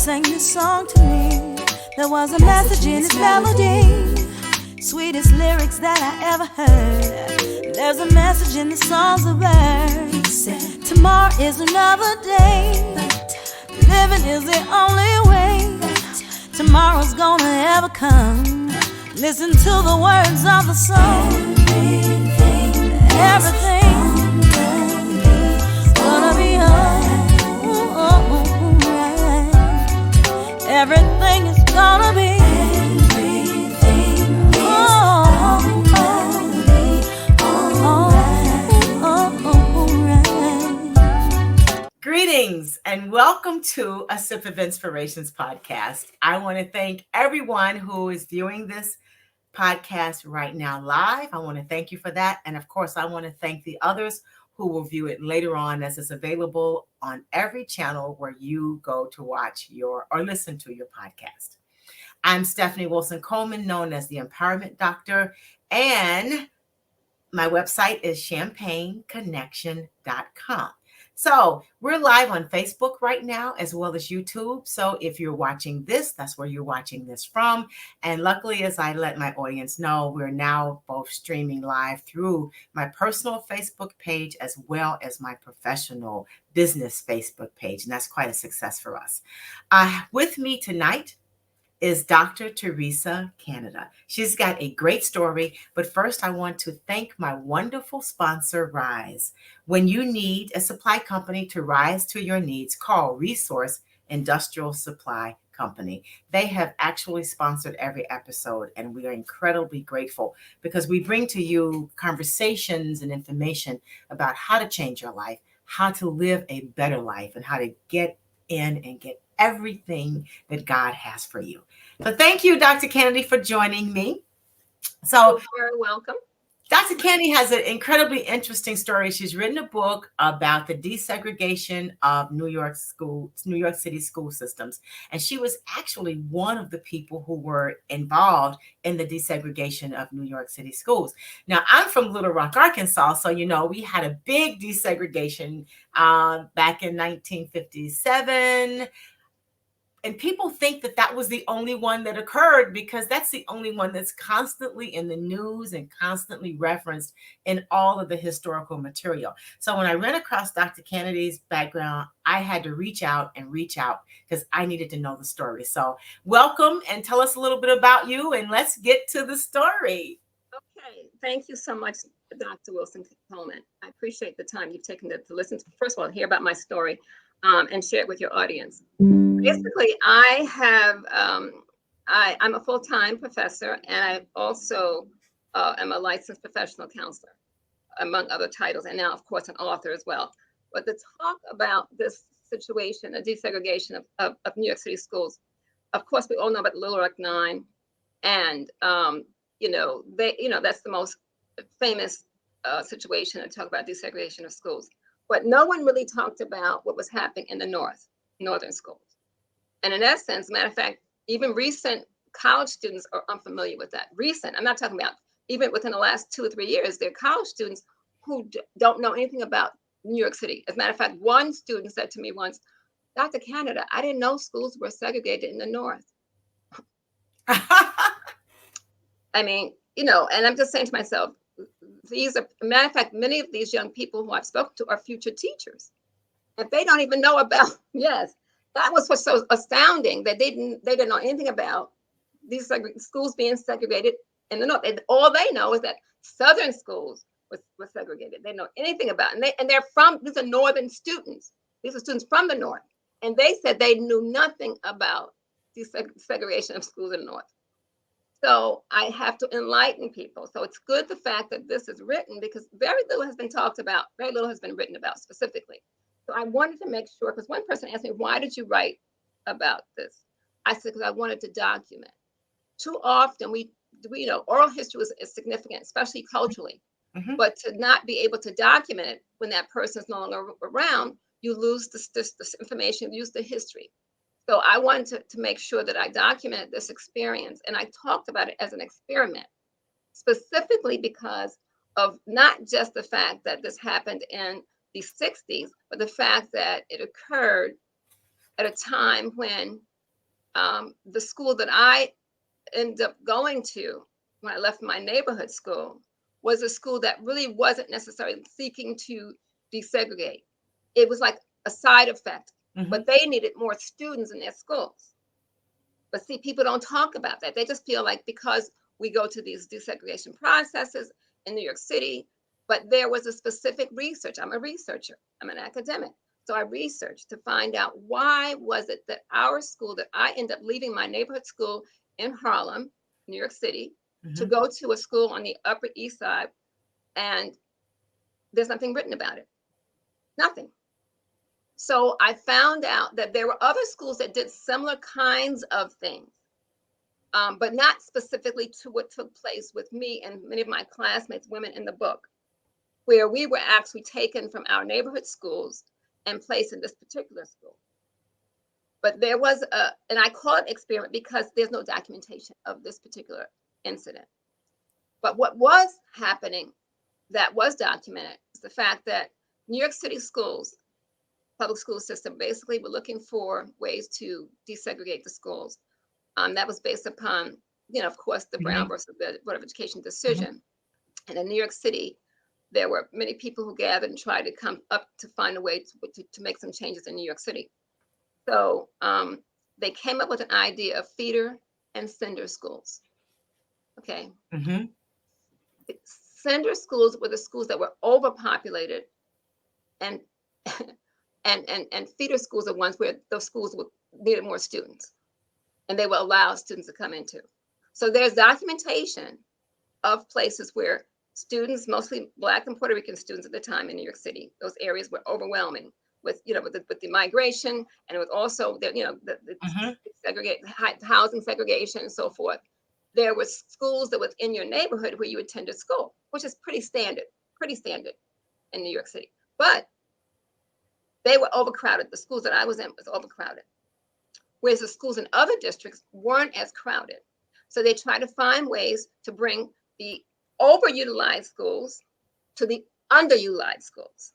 sang this song to me. There was a message in its melody, sweetest lyrics that I ever heard. There's a message in the songs of birds. Tomorrow is another day. Living is the only way. Tomorrow's gonna ever come. Listen to the words of the song. Everything's gonna be alright. Everything is gonna be. Greetings and welcome to A Sip of Inspirations podcast. I want to thank everyone who is viewing this podcast right now live. I want to thank you for that. And of course, I want to thank the others who will view it later on, as it's available on every channel where you go to watch or listen to your podcast. I'm Stephanie Wilson-Coleman, known as the Empowerment Doctor, and my website is champagneconnection.com. So we're live on Facebook right now, as well as YouTube. So if you're watching this, that's where you're watching this from. And luckily, as I let my audience know, we're now both streaming live through my personal Facebook page, as well as my professional business Facebook page. And that's quite a success for us. With me tonight is Dr. Theresa Canada. She's got a great story, but first I want to thank my wonderful sponsor, Rise. When you need a supply company to rise to your needs, call Resource Industrial Supply Company. They have actually sponsored every episode, and we are incredibly grateful because we bring to you conversations and information about how to change your life, how to live a better life, and how to get in and get everything that God has for you. So thank you, Dr. Kennedy, for joining me. So you're very welcome. Dr. Kennedy has an incredibly interesting story. She's written a book about the desegregation of New York City school systems. And she was actually one of the people who were involved in the desegregation of New York City schools. Now, I'm from Little Rock, Arkansas. So, we had a big desegregation back in 1957. And people think that that was the only one that occurred because that's the only one that's constantly in the news and constantly referenced in all of the historical material. So when I ran across Dr. Kennedy's background, I had to reach out because I needed to know the story. So welcome and tell us a little bit about you, and let's get to the story. Okay. Thank you so much, Dr. Wilson-Coleman. I appreciate the time you've taken to listen to, first of all, hear about my story and share it with your audience. Basically, I'm a full-time professor, and I also am a licensed professional counselor, among other titles, and now, of course, an author as well. But to talk about this situation, a desegregation of New York City schools, of course, we all know about the Little Rock Nine, and that's the most famous situation to talk about desegregation of schools. But no one really talked about what was happening in the northern schools. And in essence, matter of fact, even recent college students are unfamiliar with that. I'm not talking about even within the last 2 or 3 years, there are college students who don't know anything about New York City. As a matter of fact, one student said to me once, Dr. Canada, I didn't know schools were segregated in the North. I mean, and I'm just saying to myself, matter of fact, many of these young people who I've spoken to are future teachers. If they don't even know about, yes, that was what's so astounding, that they didn't know anything about these schools being segregated in the North. All they know is that Southern schools were segregated. They don't know anything about it. And these are Northern students. These are students from the North. And they said they knew nothing about the segregation of schools in the North. So I have to enlighten people. So it's good, the fact that this is written, because very little has been talked about, very little has been written about specifically. So I wanted to make sure, because one person asked me, why did you write about this? I said, because I wanted to document. Too often we oral history is significant, especially culturally, but to not be able to document it when that person is no longer around, you lose this information, use the history. So I wanted to make sure that I documented this experience, and I talked about it as an experiment, specifically because of not just the fact that this happened in the 60s, but the fact that it occurred at a time when The school that I ended up going to when I left my neighborhood school was a school that really wasn't necessarily seeking to desegregate. It was like a side effect, but they needed more students in their schools. But see, people don't talk about that. They just feel like because we go to these desegregation processes in New York City, but there was a specific research. I'm a researcher, I'm an academic. So I researched to find out why was it that our school, that I ended up leaving my neighborhood school in Harlem, New York City, to go to a school on the Upper East Side, and there's nothing written about it. Nothing. So I found out that there were other schools that did similar kinds of things, but not specifically to what took place with me and many of my classmates, women in the book, where we were actually taken from our neighborhood schools and placed in this particular school. But there was and I call it experiment because there's no documentation of this particular incident. But what was happening that was documented is the fact that New York City schools, public school system, basically were looking for ways to desegregate the schools. That was based upon, of course, the Brown versus the Board of Education decision. And in New York City, there were many people who gathered and tried to come up to find a way to make some changes in New York City. So they came up with an idea of feeder and sender schools. Okay. Sender schools were the schools that were overpopulated, and feeder schools are ones where those schools needed more students, and they will allow students to come into. So there's documentation of places where students, mostly Black and Puerto Rican students at the time in New York City, those areas were overwhelming with the migration, and with also the housing segregation and so forth. There were schools that was in your neighborhood where you attended school, which is pretty standard in New York City. But they were overcrowded. The schools that I was in was overcrowded, whereas the schools in other districts weren't as crowded. So they tried to find ways to bring the overutilized schools to the underutilized schools.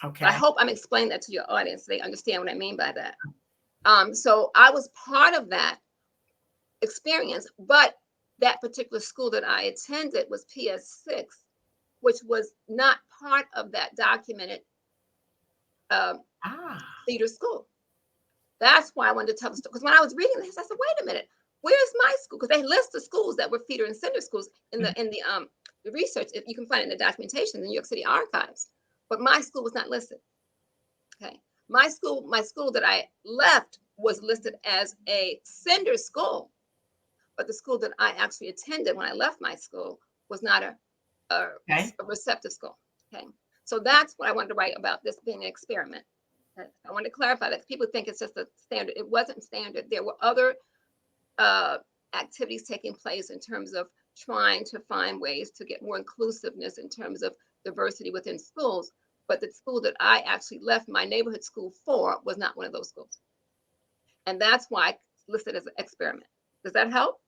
Okay. I hope I'm explaining that to your audience so they understand what I mean by that. So I was part of that experience, but that particular school that I attended was PS6, which was not part of that documented feeder school. That's why I wanted to tell the story. Because when I was reading this, I said, wait a minute, where's my school? Because they list the schools that were feeder and sender schools in the research. You can find it in the documentation in the New York City archives. But my school was not listed. Okay. My school that I left was listed as a sender school. But the school that I actually attended when I left my school was not a receptive school. Okay. So that's what I wanted to write about this being an experiment. I wanted to clarify that people think it's just a standard. It wasn't standard. There were other activities taking place in terms of trying to find ways to get more inclusiveness in terms of diversity within schools. But the school that I actually left my neighborhood school for was not one of those schools. And that's why I listed as an experiment. Does that help?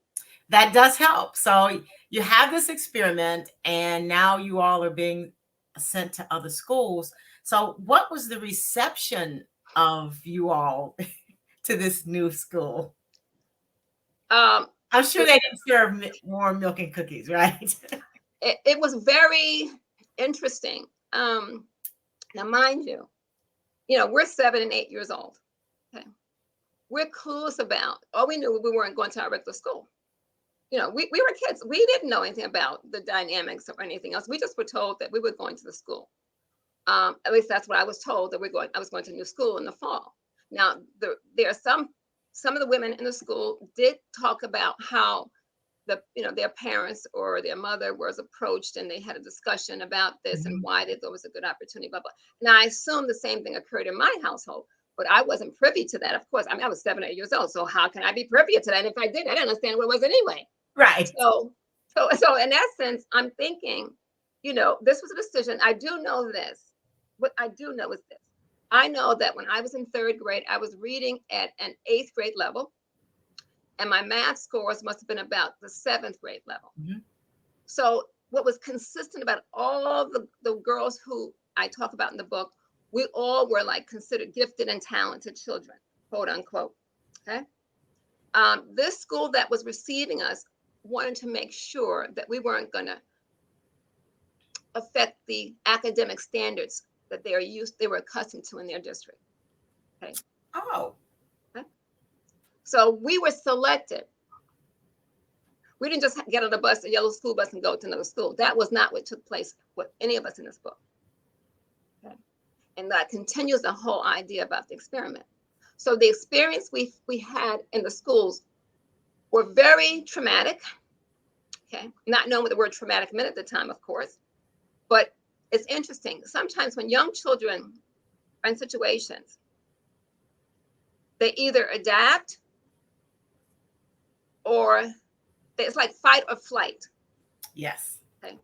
That does help. So you have this experiment, and now you all are being sent to other schools. So what was the reception of you all to this new school? I'm sure they didn't serve warm milk and cookies, right? It was very interesting. Now, mind you, we're 7 and 8 years old. Okay. We're clueless about, all we knew, we weren't going to our regular school. We were kids. We didn't know anything about the dynamics or anything else. We just were told that we were going to the school. At least that's what I was told, that I was going to a new school in the fall. Now, there are some of the women in the school did talk about how their parents or their mother was approached, and they had a discussion about this and why they thought it was a good opportunity, blah, blah. Now, I assume the same thing occurred in my household, but I wasn't privy to that. Of course, I was 7 or 8 years old, so how can I be privy to that? And if I did, I didn't understand what it was anyway. Right. So in that sense, I'm thinking, this was a decision. I do know this. What I do know is this. I know that when I was in 3rd grade, I was reading at an 8th grade level, and my math scores must have been about the 7th grade level. So what was consistent about all the girls who I talk about in the book, we all were considered gifted and talented children, quote unquote. Okay. This school that was receiving us wanted to make sure that we weren't going to affect the academic standards that they were accustomed to in their district. Okay. Oh. Okay. So we were selected. We didn't just get on a bus, a yellow school bus, and go to another school. That was not what took place with any of us in this book. Okay. And that continues the whole idea about the experiment. So the experience we had in the schools were very traumatic. Okay. Not knowing what the word traumatic meant at the time, of course. But it's interesting. Sometimes when young children are in situations, they either adapt or it's like fight or flight. Yes. Okay.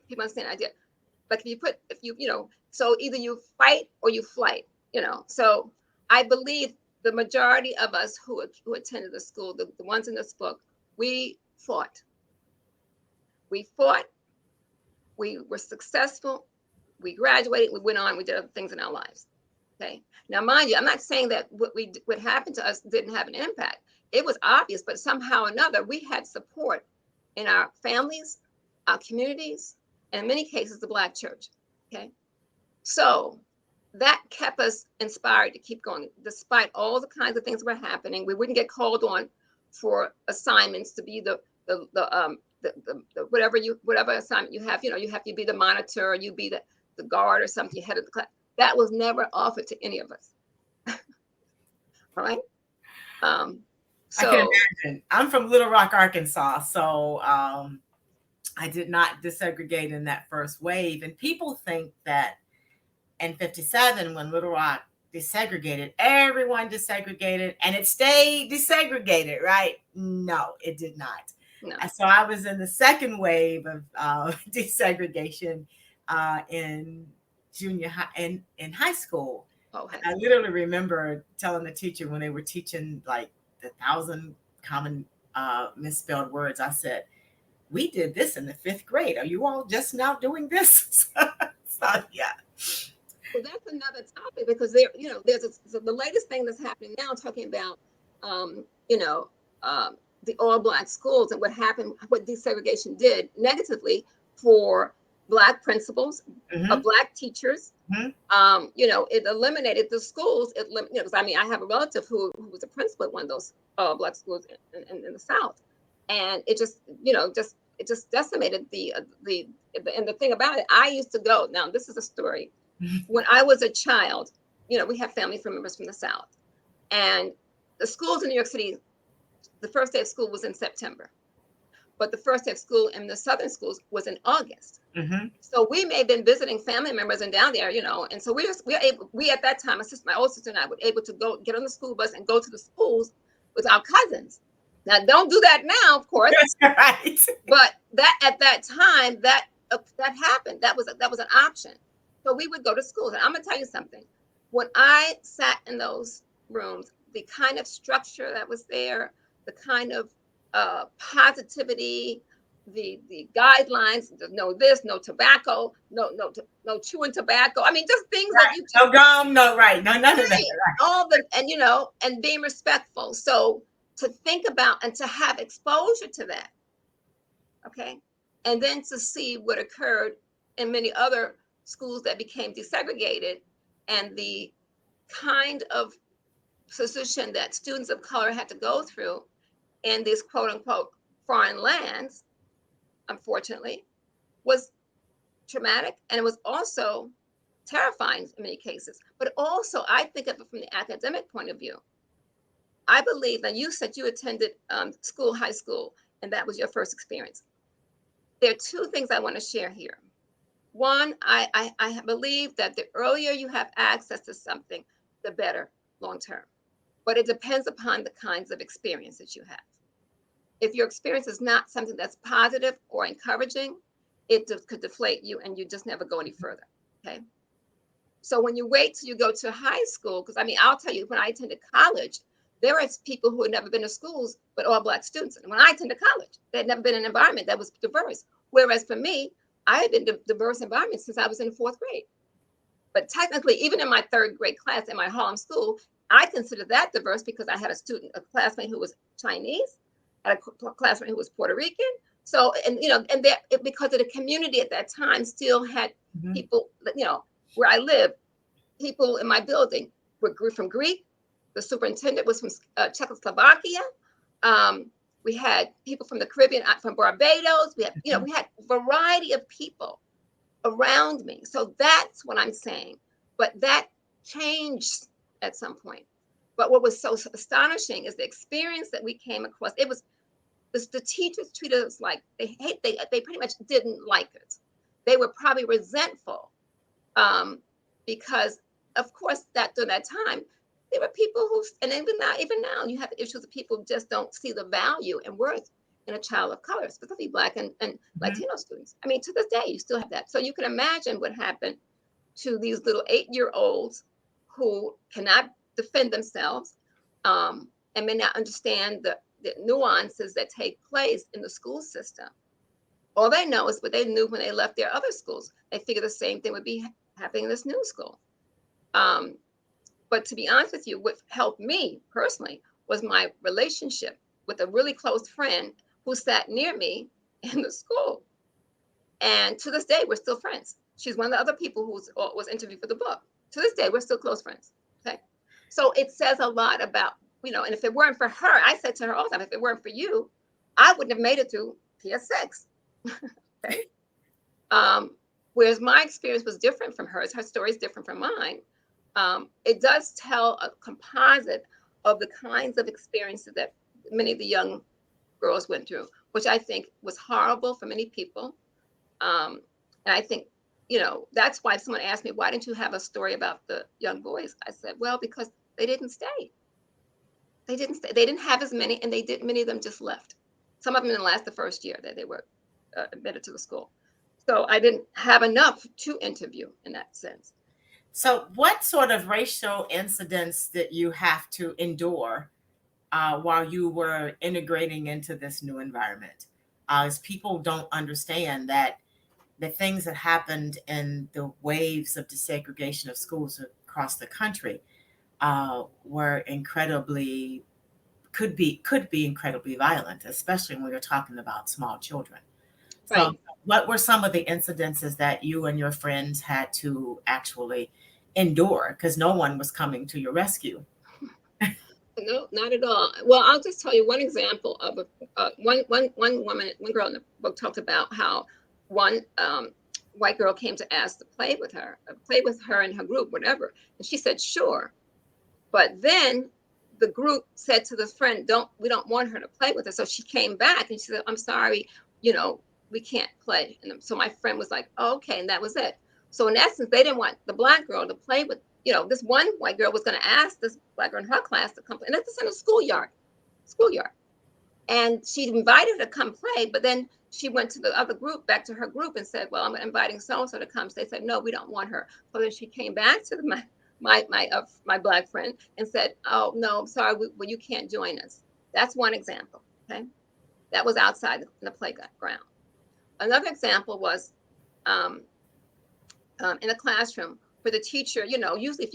People understand the idea. Like if you so either you fight or you flight, So I believe the majority of us who attended the school, the ones in this book, we fought. We fought. We were successful. We graduated. We went on. We did other things in our lives. Okay. Now, mind you, I'm not saying that what happened to us didn't have an impact. It was obvious, but somehow or another, we had support in our families, our communities, and in many cases, the Black church. Okay. So that kept us inspired to keep going, despite all the kinds of things that were happening. We wouldn't get called on for assignments to be the whatever assignment you have. You have to be the monitor, or you be the guard or something, you head of the class. That was never offered to any of us. All right. So I can imagine. I'm from Little Rock, Arkansas, so I did not desegregate in that first wave. And people think that in 57, when Little Rock desegregated, everyone desegregated and it stayed desegregated, right? No, it did not. No. So I was in the second wave of desegregation in junior high, in high school. Oh, I literally remember telling the teacher when they were teaching like the 1,000 common misspelled words, I said, we did this in the 5th grade. Are you all just now doing this? So yeah. Well, that's another topic, because there's the latest thing that's happening now, talking about the all Black schools and what happened, what desegregation did negatively for Black principals, Black teachers. It eliminated the schools. Because I have a relative who was a principal at one of those Black schools in the South, and it just decimated and the thing about it, I used to go. Now, this is a story. When I was a child, we have family members from the South, and the schools in New York City, the first day of school was in September, but the first day of school in the Southern schools was in August. So we may have been visiting family members and down there, and so we at that time, my older sister and I were able to go get on the school bus and go to the schools with our cousins. Now, don't do that now, of course. That's right. But that at that time, that happened. That was an option. So we would go to schools. And I'm going to tell you something. When I sat in those rooms, the kind of structure that was there, the kind of positivity, the guidelines, no this, no tobacco, no chewing tobacco. I mean, just things right. that you no gum, no right, no none of that. Right. All the and being respectful. So to think about and to have exposure to that, okay, and then to see what occurred in many other schools that became desegregated, and the kind of position that students of color had to go through in these quote unquote foreign lands, unfortunately, was traumatic, and it was also terrifying in many cases. But also, I think of it from the academic point of view. I believe that you said you attended high school, and that was your first experience. There are two things I want to share here. One, I believe that the earlier you have access to something, the better long term. But it depends upon the kinds of experience that you have. If your experience is not something that's positive or encouraging, it could deflate you and you just never go any further. Okay. So when you wait till you go to high school, because I'll tell you, when I attended college, there were people who had never been to schools, but all Black students. And when I attended college, they had never been in an environment that was diverse. Whereas for me, I had been in diverse environments since I was in 4th grade. But technically, even in my 3rd grade class in my Harlem school, I consider that diverse because I had a classmate who was Chinese, had a classmate who was Puerto Rican. So, and because of the community at that time still had people, where I live, people in my building were from Greek. The superintendent was from Czechoslovakia. We had people from the Caribbean, from Barbados. We had a variety of people around me. So that's what I'm saying. But that changed at some point. But what was so astonishing is the experience that we came across. It was the teachers treated us like they pretty much didn't like it. They were probably resentful because, of course, during that time, there were people who, and even now, you have issues of people who just don't see the value and worth in a child of color, specifically Black and Latino students. I mean, to this day, you still have that. So you can imagine what happened to these little 8-year-olds who cannot defend themselves and may not understand the nuances that take place in the school system. All they know is what they knew when they left their other schools. They figured the same thing would be happening in this new school. But to be honest with you, what helped me personally was my relationship with a really close friend who sat near me in the school. And to this day, we're still friends. She's one of the other people who was interviewed for the book. To this day, we're still close friends. Okay. So it says a lot about, and if it weren't for her, I said to her all the time, if it weren't for you, I wouldn't have made it through PS6. Okay. Whereas my experience was different from hers. Her story is different from mine. It does tell a composite of the kinds of experiences that many of the young girls went through, which I think was horrible for many people. And I think, that's why someone asked me, why didn't you have a story about the young boys? I said, well, because they didn't stay. They didn't stay. They didn't have as many, and many of them just left. Some of them in the first year that they were admitted to the school. So I didn't have enough to interview in that sense. So what sort of racial incidents did you have to endure while you were integrating into this new environment? As people don't understand that the things that happened in the waves of desegregation of schools across the country were could be incredibly violent, especially when we're talking about small children. Right. So what were some of the incidences that you and your friends had to actually endure? Because no one was coming to your rescue. No, not at all. Well, I'll just tell you one example of one girl in the book talked about how one white girl came to ask to play with her and her group, whatever. And she said, sure. But then the group said to the friend, we don't want her to play with us. So she came back and she said, I'm sorry, we can't play. And so my friend was like, oh, okay. And that was it. So in essence, they didn't want the Black girl to play with, this one white girl was going to ask this Black girl in her class to come play. And that's in a schoolyard. And she invited her to come play, but then she went to the other group, back to her group, and said, well, I'm inviting so-and-so to come. So they said, no, we don't want her. So then she came back to my Black friend and said, oh, no, I'm sorry, you can't join us. That's one example, okay? That was outside the playground. Another example was in a classroom where the teacher, usually if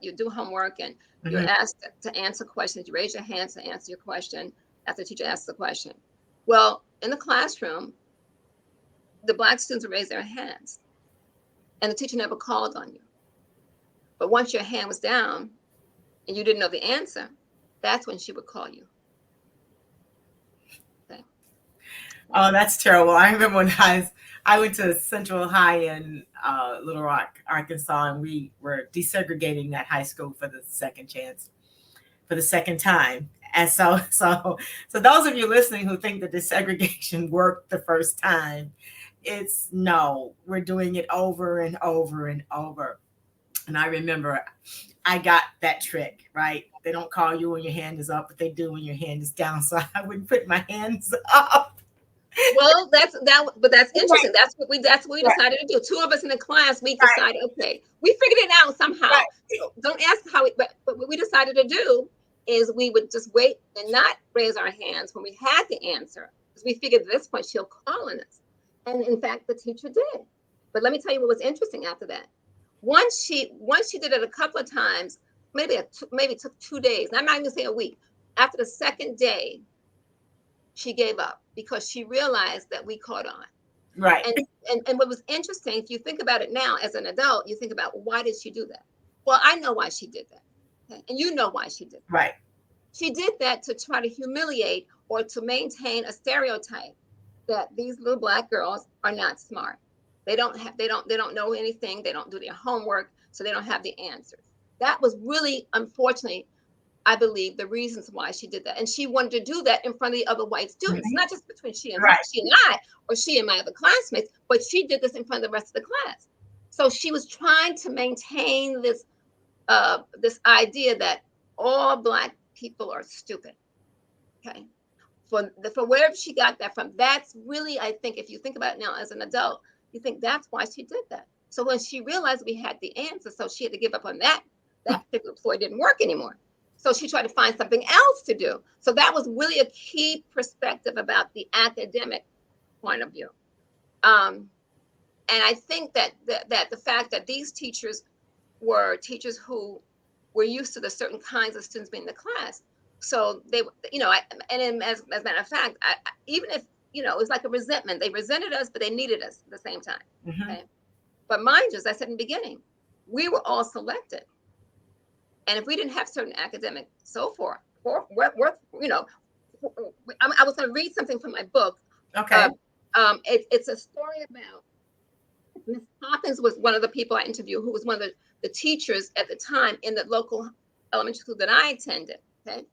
you do homework and you're asked to answer questions, you raise your hand to answer your question after the teacher asks the question. Well, in the classroom, the Black students would raise their hands and the teacher never called on you. But once your hand was down and you didn't know the answer, that's when she would call you. Okay. Oh, that's terrible. I remember when I went to Central High in Little Rock, Arkansas, and we were desegregating that high school for the second time. And so those of you listening who think that desegregation worked the first time, it's no, we're doing it over and over and over. And I remember I got that trick, right? They don't call you when your hand is up, but they do when your hand is down. So I wouldn't put my hands up. Well, that's interesting. Right. That's what we decided to do. Two of us in the class, we decided, okay, we figured it out somehow. Right. So don't ask how but what we decided to do is we would just wait and not raise our hands when we had the answer. Because we figured at this point she'll call on us. And in fact, the teacher did. But let me tell you what was interesting after that. Once she did it a couple of times, maybe it took 2 days. I'm not even saying a week. After the second day, she gave up because she realized that we caught on. Right. And what was interesting, if you think about it now as an adult, you think about, why did she do that? Well, I know why she did that. Okay? And you know why she did that. Right. She did that to try to humiliate or to maintain a stereotype that these little Black girls are not smart. They don't know anything. They don't do their homework, so they don't have the answers. That was really, unfortunately, I believe, the reasons why she did that. And she wanted to do that in front of the other white students, not just between she and I, or she and my other classmates, but she did this in front of the rest of the class. So she was trying to maintain this idea that all Black people are stupid. Okay. For wherever she got that from, that's really, I think, if you think about it now as an adult, you think that's why she did that. So when she realized we had the answer, so she had to give up on that particular ploy didn't work anymore. So she tried to find something else to do. So that was really a key perspective about the academic point of view. And I think that the fact that these teachers were teachers who were used to the certain kinds of students being in the class. So they, as a matter of fact, even if, it was like a resentment, they resented us, but they needed us at the same time. Okay? But mind you, as I said in the beginning, we were all selected. And if we didn't have certain academic so forth, I was going to read something from my book. Okay. It's a story about Miss Hawkins was one of the people I interviewed, who was one of the teachers at the time in the local elementary school that I attended. Okay.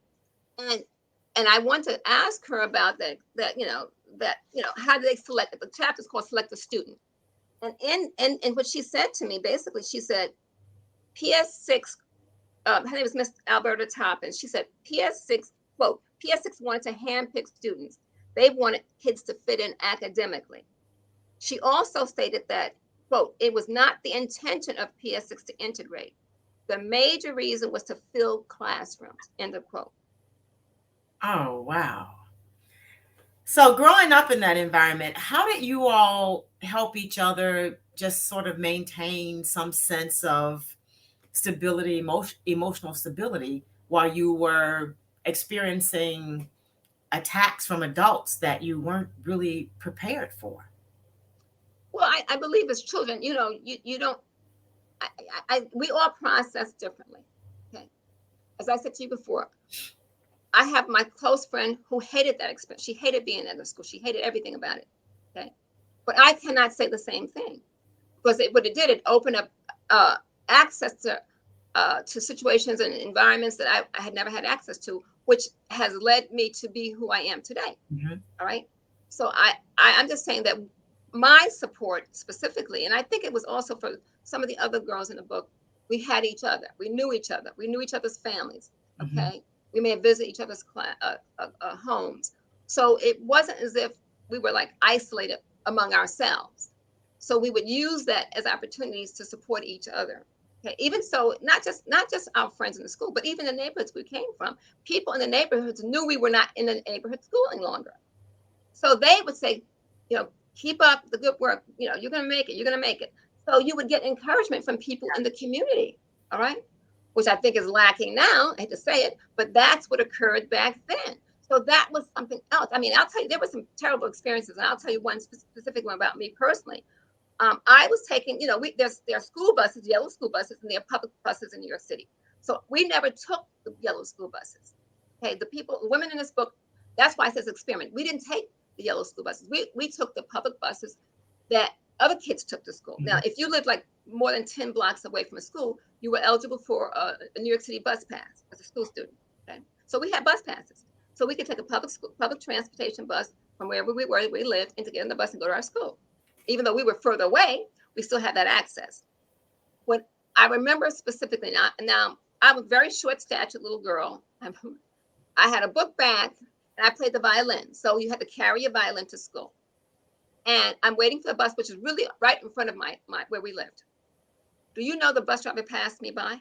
And I want to ask her about that, how do they select? The chapter is called Select a Student. And in what she said to me, basically, she said, PS6, her name is Miss Alberta Toppin. She said, PS6, quote, PS6 wanted to handpick students. They wanted kids to fit in academically. She also stated that, quote, it was not the intention of PS6 to integrate. The major reason was to fill classrooms, end of quote. Oh, wow. So growing up in that environment, how did you all help each other just sort of maintain some sense of stability, emotional stability, while you were experiencing attacks from adults that you weren't really prepared for? Well, I believe as children, you don't, we all process differently. Okay. As I said to you before, I have my close friend who hated that experience. She hated being at the school. She hated everything about it. Okay. But I cannot say the same thing, because what it did, it opened up access to situations and environments that I had never had access to, which has led me to be who I am today. All right. So I'm just saying that my support specifically, and I think it was also for some of the other girls in the book, we had each other. We knew each other. We knew each other's families. Okay. We may visit each other's homes. So it wasn't as if we were like isolated among ourselves. So we would use that as opportunities to support each other. Okay. Even so, not just our friends in the school, but even the neighborhoods we came from, people in the neighborhoods knew we were not in the neighborhood school any longer. So they would say, keep up the good work. You're going to make it. You're going to make it. So you would get encouragement from people in the community. All right. Which I think is lacking now. I hate to say it, but that's what occurred back then. So that was something else. I mean, I'll tell you, there were some terrible experiences, and I'll tell you one specific one about me personally. I was taking, there are school buses, yellow school buses, and there are public buses in New York City. So we never took the yellow school buses. Okay, the women in this book, that's why it says experiment. We didn't take the yellow school buses. We took the public buses that other kids took to school. Now, if you lived like more than 10 blocks away from a school, you were eligible for a New York City bus pass as a school student. Okay, so we had bus passes, so we could take a public transportation bus from wherever we lived, and to get on the bus and go to our school. Even though we were further away, we still had that access. When I remember specifically, now I'm a very short-statured little girl. I had a book bag, and I played the violin. So you had to carry a violin to school. And I'm waiting for the bus, which is really right in front of my where we lived. Do you know the bus driver passed me by?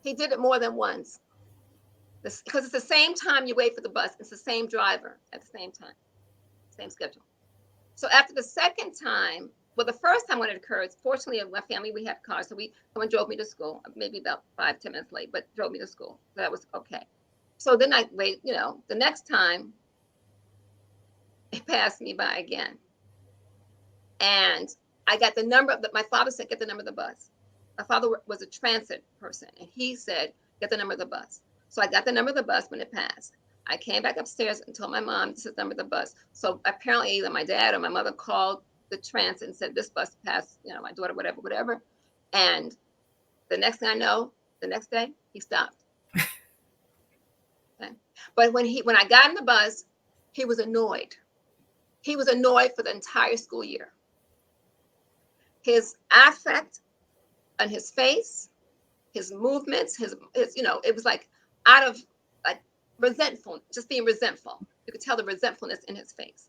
He did it more than once. Because it's the same time you wait for the bus. It's the same driver at the same time, same schedule. So after the second time, well, the first time when it occurred, fortunately, in my family, we had cars. So someone drove me to school, maybe about 5-10 minutes late, but drove me to school. So that was okay. So then I wait, the next time it passed me by again. And I got the number my father said, get the number of the bus. My father was a transit person, and he said, get the number of the bus. So I got the number of the bus when it passed. I came back upstairs and told my mom, this is the number of the bus. So apparently either my dad or my mother called the transit and said, this bus passed, my daughter, whatever. And the next thing I know, the next day, he stopped. Okay. But when I got in the bus, he was annoyed. He was annoyed for the entire school year. His affect on his face, his movements, his it was like out of like resentful, just being resentful. You could tell the resentfulness in his face.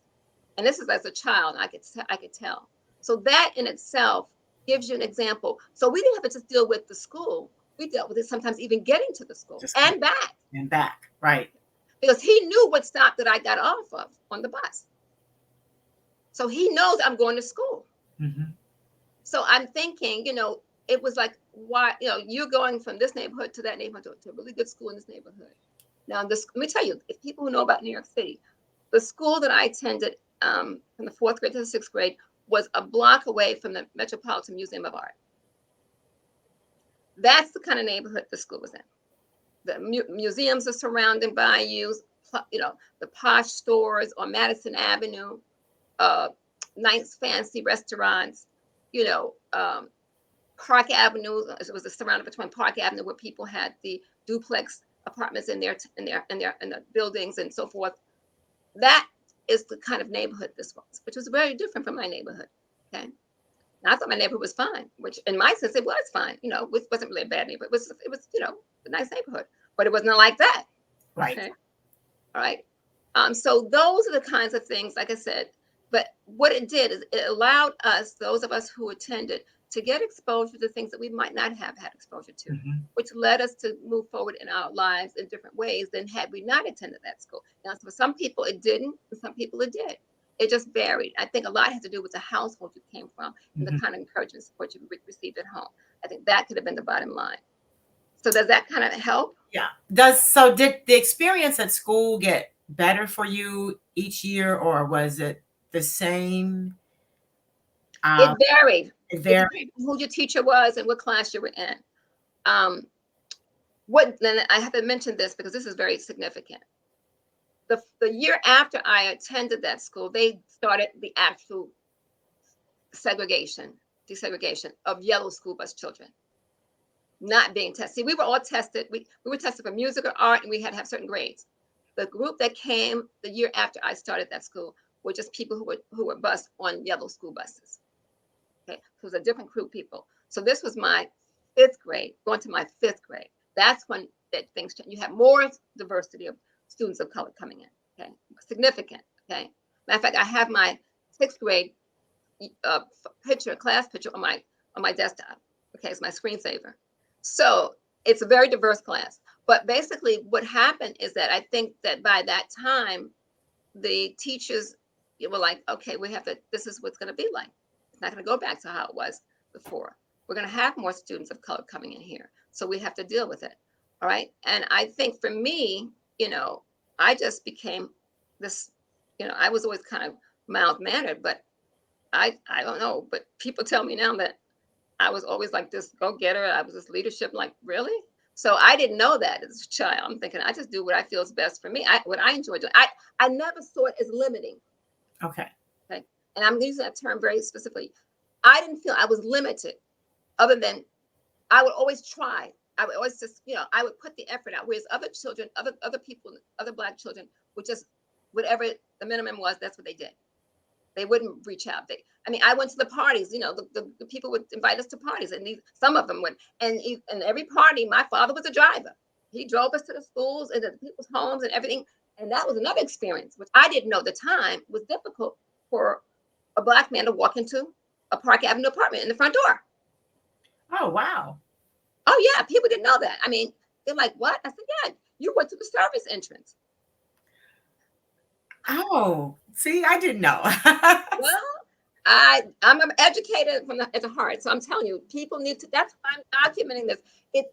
And this is as a child, I could tell. So that in itself gives you an example. So we didn't have to just deal with the school. We dealt with it sometimes even getting to the school and back. And back, right. Because he knew what stop that I got off of on the bus. So he knows I'm going to school. Mm-hmm. So I'm thinking, it was like, why, you're going from this neighborhood to that neighborhood to a really good school in this neighborhood. Now, let me tell you, if people who know about New York City, the school that I attended from the 4th grade to the 6th grade was a block away from the Metropolitan Museum of Art. That's the kind of neighborhood the school was in. The museums are surrounded by you, the posh stores on Madison Avenue, nice fancy restaurants, Park Avenue. It was surrounded between Park Avenue where people had the duplex apartments in the buildings and so forth. That is the kind of neighborhood this was, which was very different from my neighborhood. Okay. Now, I thought my neighborhood was fine, which in my sense it was fine. It wasn't really a bad neighborhood. It was a nice neighborhood, but it wasn't like that. Right. Okay. All right. So those are the kinds of things, like I said, but what it did is it allowed us, those of us who attended, to get exposure to things that we might not have had exposure to, Mm-hmm. which led us to move forward in our lives in different ways than had we not attended that school. Now, for some people it didn't, for some people it did. It just varied. I think a lot has to do with the household you came from and Mm-hmm. the kind of encouragement support you received at home. I think that could have been the bottom line. So does that kind of help? Yeah. Did the experience at school get better for you each year, or was it the same? It varied. It varied. Who your teacher was and what class you were in. Then I have to mention this because this is very significant. The year after I attended that school, they started the actual desegregation of yellow school bus children not being tested. See, we were all tested. We were tested for music or art, and we had to have certain grades. The group that came the year after I started that school were just people who were bused on yellow school buses. Okay, so it was a different group of people. So this was my 5th grade, going to my 5th grade. That's when things change. You have more diversity of students of color coming in. Okay, significant. Okay, matter of fact, I have my 6th grade class picture on my desktop. Okay, it's my screensaver. So it's a very diverse class. But basically, what happened is that I think that by that time, the teachers were like, okay, this is what's going to be like. It's not going to go back to how it was before. We're going to have more students of color coming in here. So we have to deal with it. All right. And I think for me, I just became this, I was always kind of mild-mannered, but I don't know. But people tell me now that I was always like this go-getter. I was this leadership, like, really? So I didn't know that as a child. I'm thinking, I just do what I feel is best for me. What I enjoy doing. I never saw it as limiting. Okay. And I'm using that term very specifically. I didn't feel I was limited, other than I would always try. I would always just, I would put the effort out. Whereas other children, other people, other Black children would just, whatever the minimum was, that's what they did. They wouldn't reach out. I went to the parties, the people would invite us to parties, and some of them would. And every party, my father was a driver. He drove us to the schools and the people's homes and everything. And that was another experience, which I didn't know at the time was difficult for a Black man to walk into a Park Avenue apartment in the front door. Oh, wow. Oh, yeah. People didn't know that. They're like, what? I said, yeah, you went to the service entrance. Oh, see, I didn't know. Well, I'm educated at the heart. So I'm telling you, people need to, that's why I'm documenting this.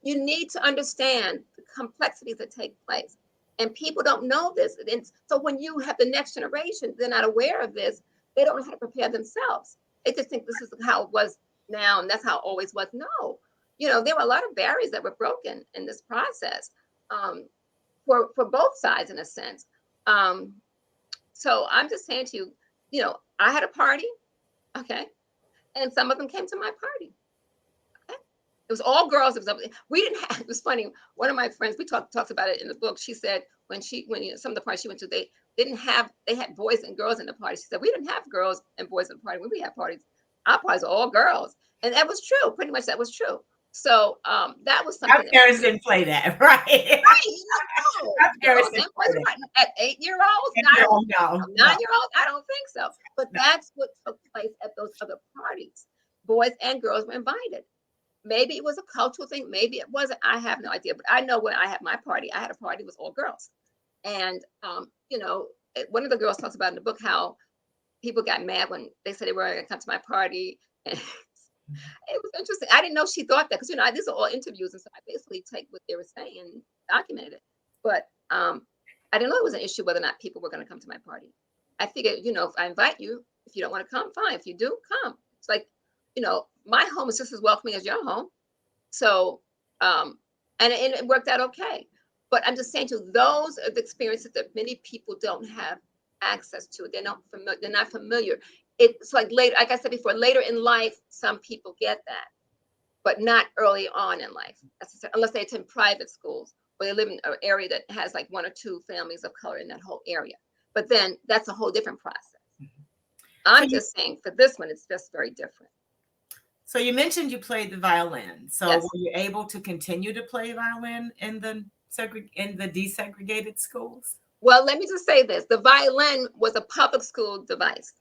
You need to understand the complexities that take place. And people don't know this. And so when you have the next generation, they're not aware of this. They don't know how to prepare themselves. They just think this is how it was now, and that's how it always was. No, there were a lot of barriers that were broken in this process, for both sides in a sense. So I'm just saying to you, I had a party, okay, and some of them came to my party. Okay? It was all girls. We didn't have. It was funny. One of my friends, we talked about it in the book. She said when some of the parties she went to, they had boys and girls in the party. She said we didn't have girls and boys in the party. When we had parties, our parties were all girls, and that was true. Pretty much that was true. So that was something. Our parents didn't play that, right? Right. Our parents didn't play that. At 8-year-olds, 9-year-olds, I don't think so. But that's what took place at those other parties. Boys and girls were invited. Maybe it was a cultural thing. Maybe it wasn't. I have no idea. But I know when I had my party, I had a party with all girls. And, one of the girls talks about in the book how people got mad when they said they were going to come to my party. And it was interesting. I didn't know she thought that because, these are all interviews. And so I basically take what they were saying and documented it. But I didn't know it was an issue whether or not people were going to come to my party. I figured, if I invite you, if you don't want to come, fine. If you do, come. It's like, my home is just as welcoming as your home. So, and it worked out okay. But I'm just saying to you, those are the experiences that many people don't have access to. They're not familiar. It's like later, like I said before, later in life, some people get that, but not early on in life, unless they attend private schools or they live in an area that has like 1 or 2 families of color in that whole area. But then that's a whole different process. I'm just saying for this one, it's just very different. So you mentioned you played the violin. So Yes. were you able to continue to play violin in the desegregated schools? Well, let me just say this. The violin was a public school device.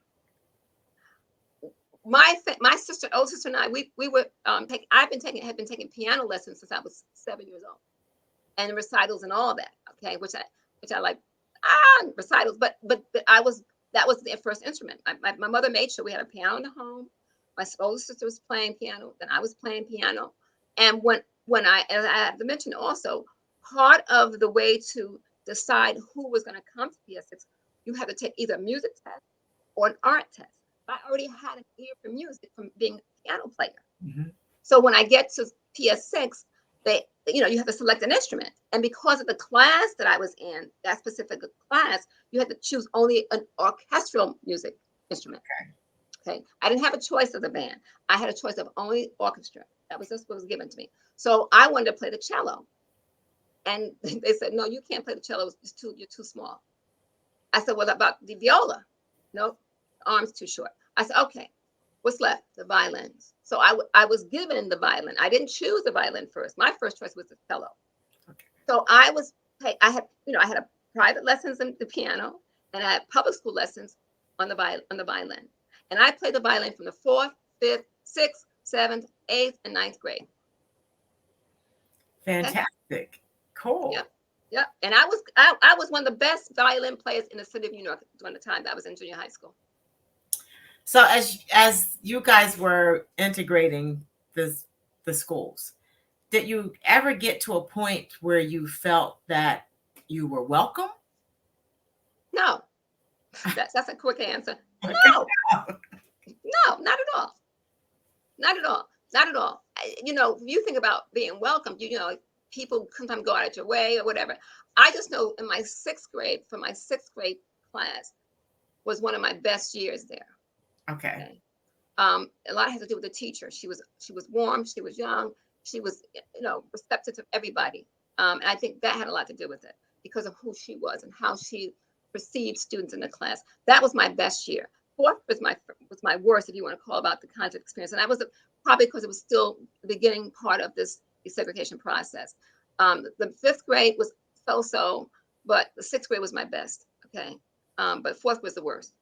My sister, older sister, and I, we were had been taking piano lessons since I was 7 years old, and recitals and all that. Okay, which I like recitals, but that was their first instrument. My mother made sure we had a piano in the home. My older sister was playing piano, then I was playing piano, and when I have to mention also, part of the way to decide who was going to come to PS6, you had to take either a music test or an art test. I already had an ear for music from being a piano player. Mm-hmm. So when I get to PS6, you have to select an instrument. And because of the class that I was in, that specific class, you had to choose only an orchestral music instrument. Okay. I didn't have a choice of the band. I had a choice of only orchestra. That was just what was given to me. So I wanted to play the cello. And they said, no, you can't play the cello. You're too small. I said, what about the viola? No, arms too short. I said, okay, what's left? The violins. So I was given the violin. I didn't choose the violin first. My first choice was the cello. Okay. So I had a private lessons in the piano, and I had public school lessons on the violin. And I played the violin from the 4th, 5th, 6th, 7th, 8th, and 9th grade. Fantastic. Okay? Cool. Yep. And I was one of the best violin players in the city of New York during the time that I was in junior high school. So as you guys were integrating the schools, did you ever get to a point where you felt that you were welcome? No. That's a quick answer. No, not at all. Not at all. Not at all. You think about being welcomed, people sometimes go out of your way or whatever. I just know in my 6th grade, for my 6th grade class, was one of my best years there. Okay. A lot has to do with the teacher. She was warm. She was young. She was, receptive to everybody. And I think that had a lot to do with it because of who she was and how she perceived students in the class. That was my best year. 4th was my worst, if you want to call about the kinds of experience. And I was probably because it was still the beginning part of this desegregation process. The 5th grade was so, but the 6th grade was my best. Okay. But 4th was the worst.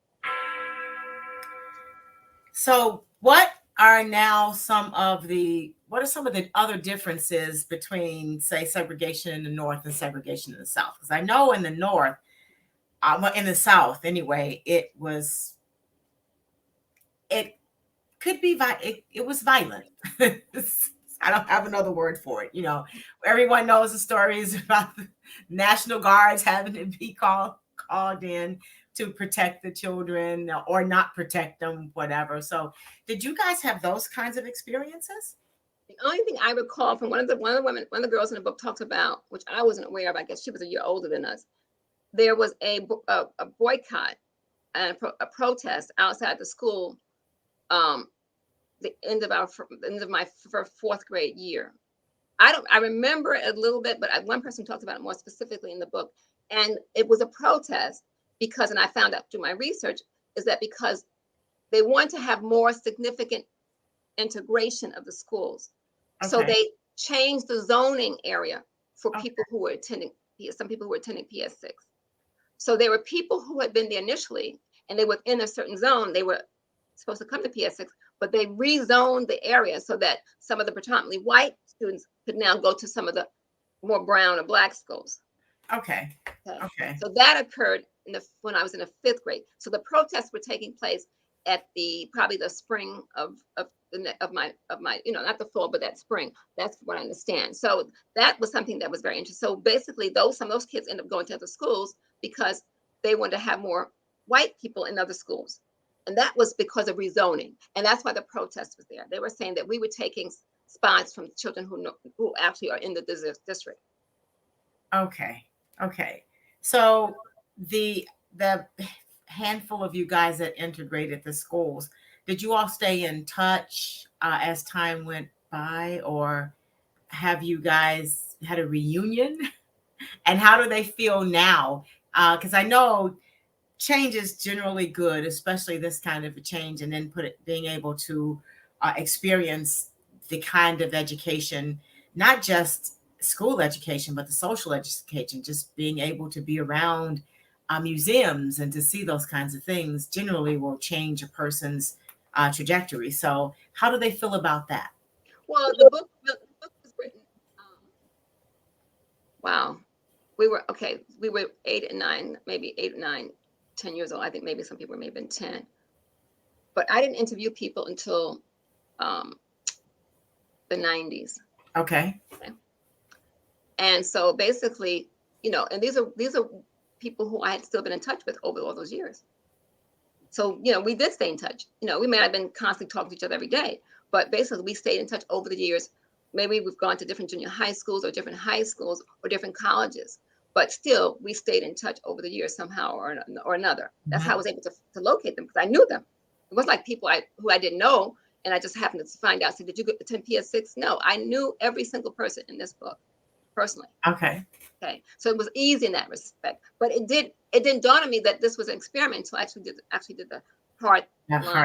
So what are some of the other differences between, say, segregation in the North and segregation in the South? Because I know in the North, in the South anyway, it it could be it was violent. I don't have another word for it. Everyone knows the stories about the National Guards having to be called in to protect the children or not protect them, whatever. So did you guys have those kinds of experiences? The only thing I recall from one of the girls in the book talks about, which I wasn't aware of, I guess she was a year older than us. There was a boycott and a protest outside the school, the end of my fourth grade year. I remember it a little bit, but one person talked about it more specifically in the book. And it was a protest because, and I found out through my research, is that because they want to have more significant integration of the schools. Okay. So they changed the zoning area for people who were attending, some people who were attending PS6. So there were people who had been there initially, and they were in a certain zone. They were supposed to come to PS6, but they rezoned the area so that some of the predominantly white students could now go to some of the more brown or black schools. Okay. So that occurred when I was in the fifth grade. So the protests were taking place at probably the spring of my not the fall, but that spring. That's what I understand. So that was something that was very interesting. So basically, some of those kids ended up going to other schools because they wanted to have more white people in other schools. And that was because of rezoning. And that's why the protest was there. They were saying that we were taking spots from children who actually are in the district. Okay. So the handful of you guys that integrated the schools, did you all stay in touch as time went by, or have you guys had a reunion? And how do they feel now? Because I know change is generally good, especially this kind of a change, and then being able to experience the kind of education, not just school education, but the social education, just being able to be around museums and to see those kinds of things generally will change a person's trajectory. So how do they feel about that? Well, the book was written, wow. We were 8 and 9, maybe 8 or 9, 10 years old. I think maybe some people may have been 10. But I didn't interview people until the 90s. Okay. And so basically, and these are people who I had still been in touch with over all those years. So, we did stay in touch. We may not have been constantly talking to each other every day, but basically we stayed in touch over the years. Maybe we've gone to different junior high schools or different high schools or different colleges, but still we stayed in touch over the years somehow or another. That's how I was able to locate them, because I knew them. It wasn't like people who I didn't know and I just happened to find out. So did you attend PS6? No, I knew every single person in this book personally. Okay. So it was easy in that respect, but it didn't dawn on me that this was an experiment until I actually did the hard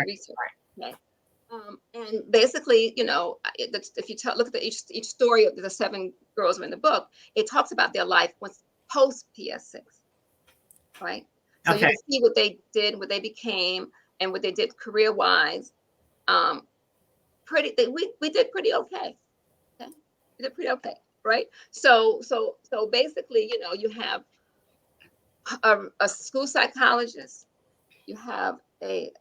research. Okay. And basically, if you look at each story of the 7 girls who are in the book, it talks about their life once post PS6, right? So you can see what they did, what they became, and what they did career-wise. We did pretty okay. Okay, we did pretty okay, right? So basically, you have a school psychologist, you have a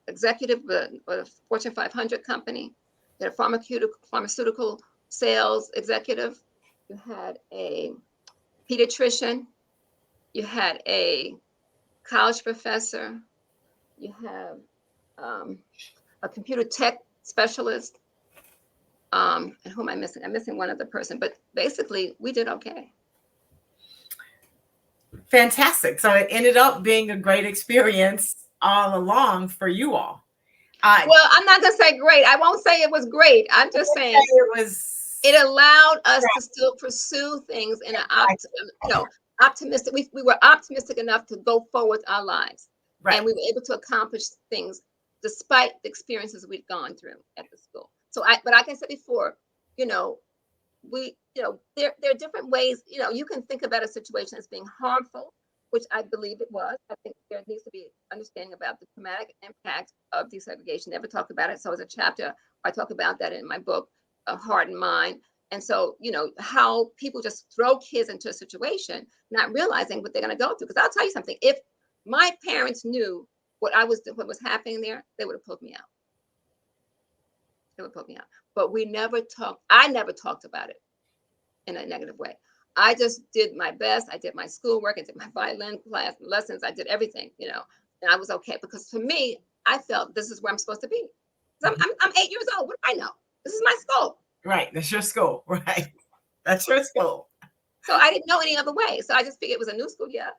executive of a Fortune 500 company, you had a pharmaceutical sales executive, you had a pediatrician, you had a college professor, you have a computer tech specialist, and who am I missing? I'm missing one other person, but basically we did okay. Fantastic. So it ended up being a great experience all along for you all. Well, I'm not gonna say great. I won't say it was great. I'm just saying it allowed us to still pursue things in an optimistic. We were optimistic enough to go forward our lives, and we were able to accomplish things despite the experiences we'd gone through at the school. So, but like I said before, there are different ways. You can think about a situation as being harmful, which I believe it was. I think there needs to be understanding about the traumatic impact of desegregation. Never talk about it. So as a chapter, I talk about that in my book, Heart and Mind. And so, how people just throw kids into a situation, not realizing what they're going to go through. Because I'll tell you something, if my parents knew what was happening there, they would have pulled me out. They would put me out. But I never talked about it in a negative way. I just did my best. I did my schoolwork. I did my violin class lessons. I did everything, and I was okay, because for me, I felt this is where I'm supposed to be. I'm 8 years old. What do I know? This is my school. Right. That's your school. Right. That's your school. So I didn't know any other way. So I just figured it was a new school, yeah.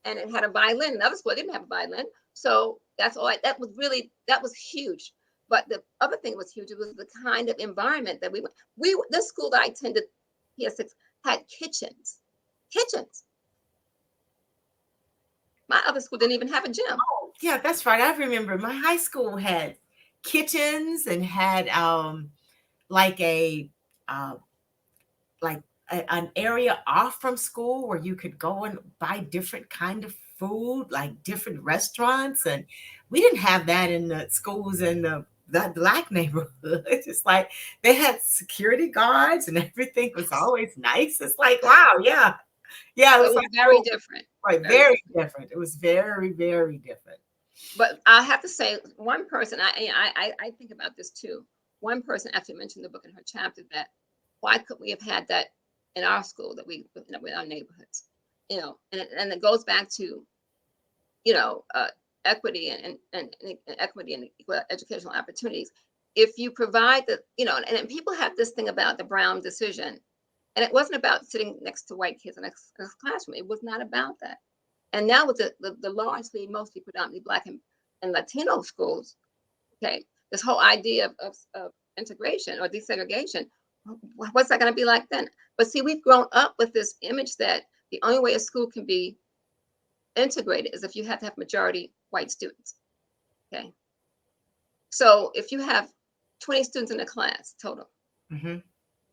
And it had a violin. Another school didn't have a violin. So that's all. That was huge. But the other thing was huge. It was the kind of environment that this school that I attended, PS6, had kitchens. Kitchens. My other school didn't even have a gym. Oh, yeah, that's right. I remember my high school had kitchens and had like an area off from school where you could go and buy different kind of food, like different restaurants. And we didn't have that in the schools in the Black neighborhood. It's just like they had security guards and everything was always nice. It's like, wow, yeah. Yeah, it was like very different. Right, very different. It was very, very different. But I have to say, one person, I think about this too. One person actually mentioned in the book in her chapter that why couldn't we have had that in our school, that we with our neighborhoods, and it goes back to, equity and equity and equal educational opportunities. If you provide and people have this thing about the Brown decision, and it wasn't about sitting next to white kids in a classroom. It was not about that. And now with the largely, mostly predominantly Black and Latino schools, okay, this whole idea of integration or desegregation, what's that going to be like then? But see, we've grown up with this image that the only way a school can be integrated is if you have to have majority white students. Okay. So if you have 20 students in a class total, Mm-hmm.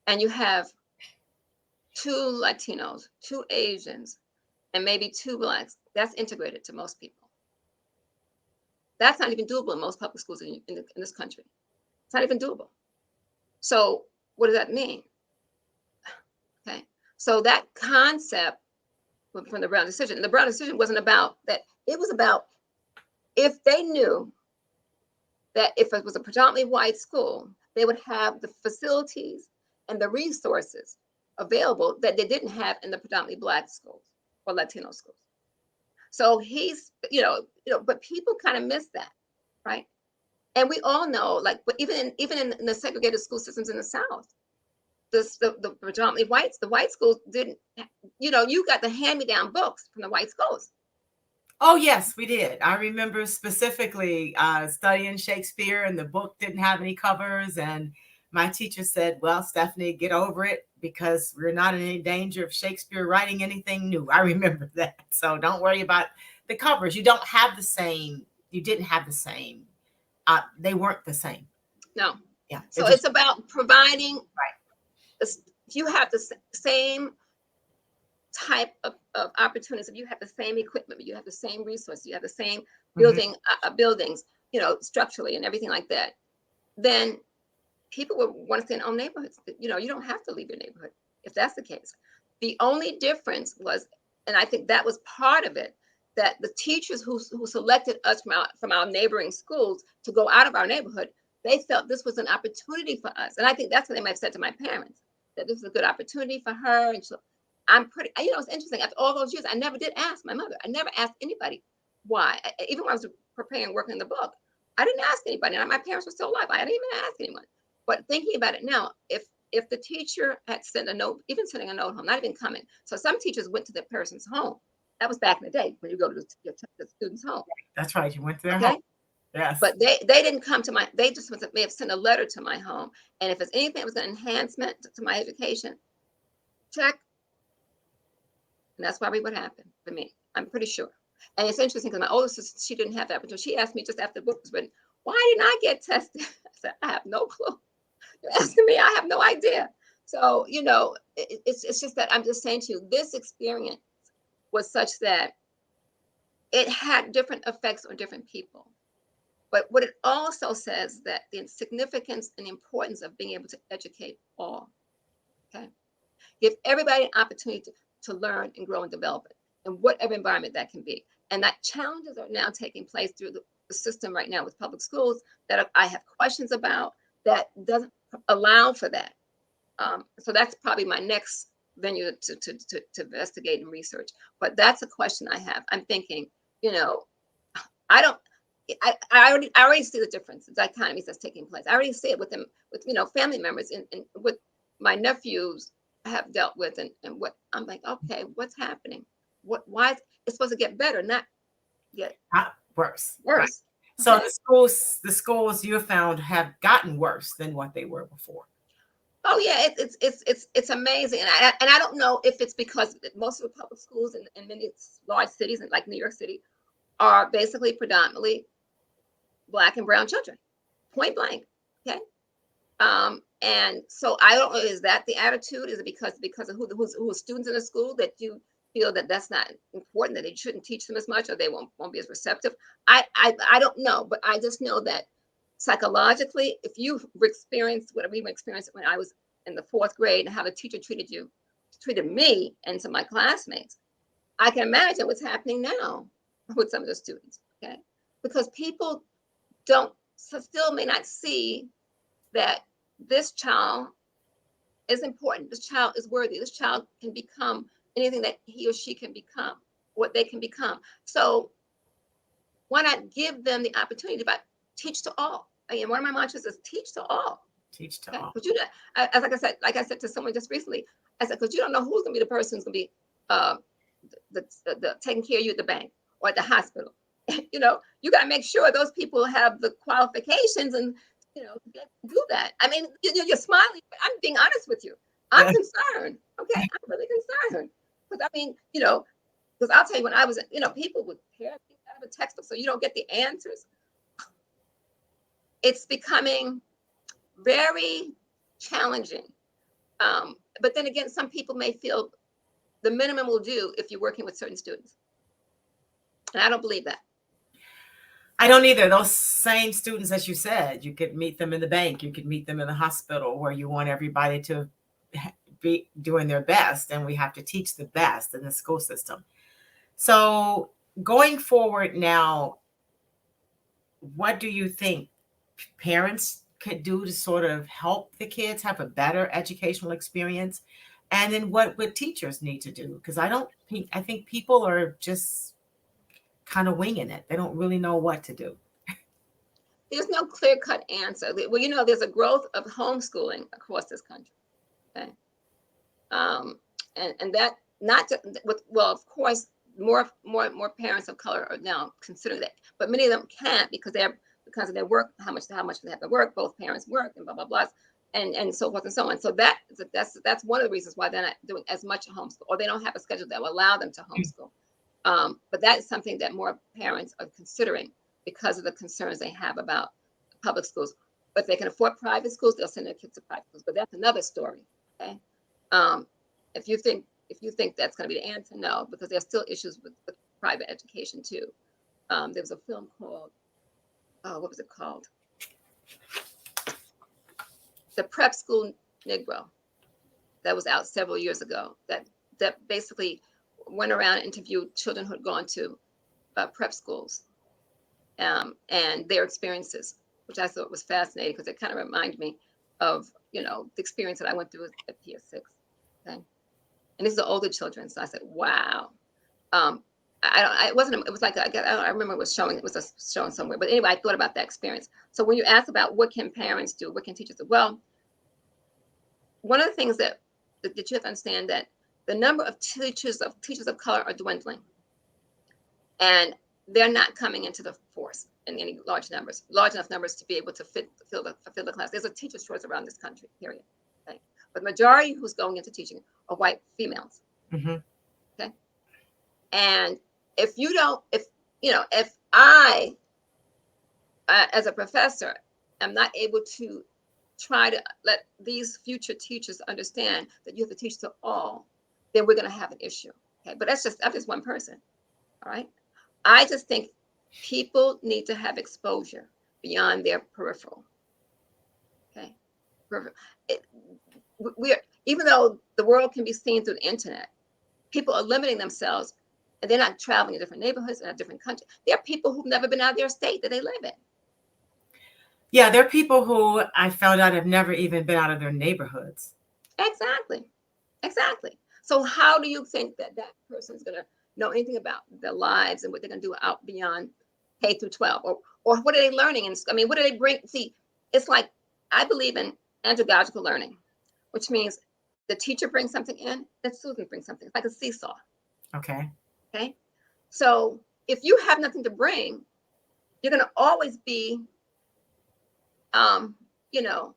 and you have 2 Latinos, 2 Asians, and maybe 2 Blacks, that's integrated to most people. That's not even doable in most public schools in this country. It's not even doable. So what does that mean? Okay. So that concept from the Brown decision, the Brown decision wasn't about that. It was about if they knew that if it was a predominantly white school, they would have the facilities and the resources available that they didn't have in the predominantly Black schools or Latino schools. So he's, but people kind of miss that, right? And we all know, like, but even in the segregated school systems in the South, the predominantly whites, the white schools didn't, you got the hand-me-down books from the white schools. Oh, yes, we did. I remember specifically studying Shakespeare, and the book didn't have any covers. And my teacher said, well, Stephanie, get over it because we're not in any danger of Shakespeare writing anything new. I remember that. So don't worry about the covers. You didn't have the same. They weren't the same. No. Yeah. So it's about providing, right. If you have the same type of opportunities, if you have the same equipment, you have the same resources, you have the same buildings, structurally and everything like that, then people would want to stay in their own neighborhoods. You don't have to leave your neighborhood if that's the case. The only difference was, and I think that was part of it, that the teachers who selected us from our neighboring schools to go out of our neighborhood, they felt this was an opportunity for us. And I think that's what they might have said to my parents, that this was a good opportunity for her. And so it's interesting. After all those years, I never did ask my mother. I never asked anybody why. Even when I was preparing, working in the book, I didn't ask anybody. My parents were still alive. I didn't even ask anyone. But thinking about it now, if the teacher had sent a note, even sending a note home, not even coming. So some teachers went to the person's home. That was back in the day when you go to the student's home. That's right. You went to their home. Yes. But they didn't come to they just may have sent a letter to my home. And if it's anything that was an enhancement to my education, check. And that's probably what happened for me. I'm pretty sure. And it's interesting because my older sister, she didn't have that. But she asked me just after the book was written, why didn't I get tested? I said, I have no clue. You're asking me, I have no idea. So, it's just that I'm just saying to you, this experience was such that it had different effects on different people. But what it also says that the significance and importance of being able to educate all, okay? Give everybody an opportunity to learn and grow and develop it in whatever environment that can be. And that challenges are now taking place through the system right now with public schools that I have questions about that doesn't allow for that. So that's probably my next venue to investigate and research. But that's a question I have. I'm thinking, you know, I don't. I already see the difference, the dichotomies that's taking place. I already see it with them, with family members, and with my nephews have dealt with, and what I'm like, okay, what's happening? Why is it's supposed to get better, not get Worse. worse? Right. So Okay. the schools you found have gotten worse than what they were before. Oh yeah, it's amazing, and I don't know if it's because most of the public schools in many large cities, like New York City, are basically predominantly Black and brown children, point blank. Okay. And so I don't know, is that the attitude? Is it because of who are students in the school that you feel that that's not important, that they shouldn't teach them as much, or they won't be as receptive? I don't know, but I just know that psychologically, if you've experienced what we experienced when I was in the 4th grade and how the teacher treated me and some of my classmates, I can imagine what's happening now with some of the students. Okay. Because people still may not see that this child is important. This child is worthy. This child can become anything that he or she can become, what they can become. So why not give them the opportunity to teach to all? Again, one of my mantras is teach to all. Teach to Okay? all. But like I said to someone just recently, I said, because you don't know who's going to be the person who's going to be the taking care of you at the bank or at the hospital. You got to make sure those people have the qualifications and do that. I mean, you're smiling, but I'm being honest with you. I'm concerned. Okay, I'm really concerned because I mean, because I'll tell you, when I was, people would tear things out of a textbook so you don't get the answers. It's becoming very challenging. But then again, some people may feel the minimum will do if you're working with certain students, and I don't believe that. I don't either. Those same students, as you said, you could meet them in the bank, you could meet them in the hospital, where you want everybody to be doing their best, and we have to teach the best in the school system. So going forward now, what do you think parents could do to sort of help the kids have a better educational experience? And then what would teachers need to do? Because I think people are just kind of winging it. They don't really know what to do. There's no clear-cut answer. Well, there's a growth of homeschooling across this country. Okay. And that not just of course, more parents of color are now considering that, but many of them can't because of their work, how much they have to work. Both parents work and blah blah blah, and so forth and so on. So that's one of the reasons why they're not doing as much homeschool, or they don't have a schedule that will allow them to homeschool. But that is something that more parents are considering because of the concerns they have about public schools. But if they can afford private schools, they'll send their kids to private schools. But that's another story. Okay. If you think that's going to be the answer, no, because there's still issues with private education too. There was a film called, what was it called? The Prep School Negro, that was out several years ago. That basically went around and interviewed children who had gone to prep schools and their experiences, which I thought was fascinating because it kind of reminded me of the experience that I went through at PS6. Okay. And these are older children. So I said, wow. It was like, I remember it was showing somewhere. But anyway, I thought about that experience. So when you ask about what can parents do, what can teachers do? Well, one of the things that you have to understand that the number of teachers of color are dwindling. And they're not coming into the force in any large enough numbers to be able to fulfill the class. There's a teacher shortage around this country, period. Okay? But the majority who's going into teaching are white females. Mm-hmm. Okay. And if I, as a professor, am not able to try to let these future teachers understand that you have to teach to all, then we're going to have an issue. Okay. But I'm just one person. All right. I just think people need to have exposure beyond their peripheral. Okay. Even though the world can be seen through the internet, people are limiting themselves And they're not traveling in different neighborhoods in a different country. There are people who've never been out of their state that they live in. Yeah, there are people who I found out have never even been out of their neighborhoods. Exactly. Exactly. So how do you think that that person is going to know anything about their lives and what they're going to do out beyond K through 12? Or what are they learning? And I mean, what do they bring? See, it's like, I believe in andragogical learning, which means the teacher brings something in, the student brings something. It's like a seesaw. Okay. Okay. So if you have nothing to bring, you're going to always be, you know,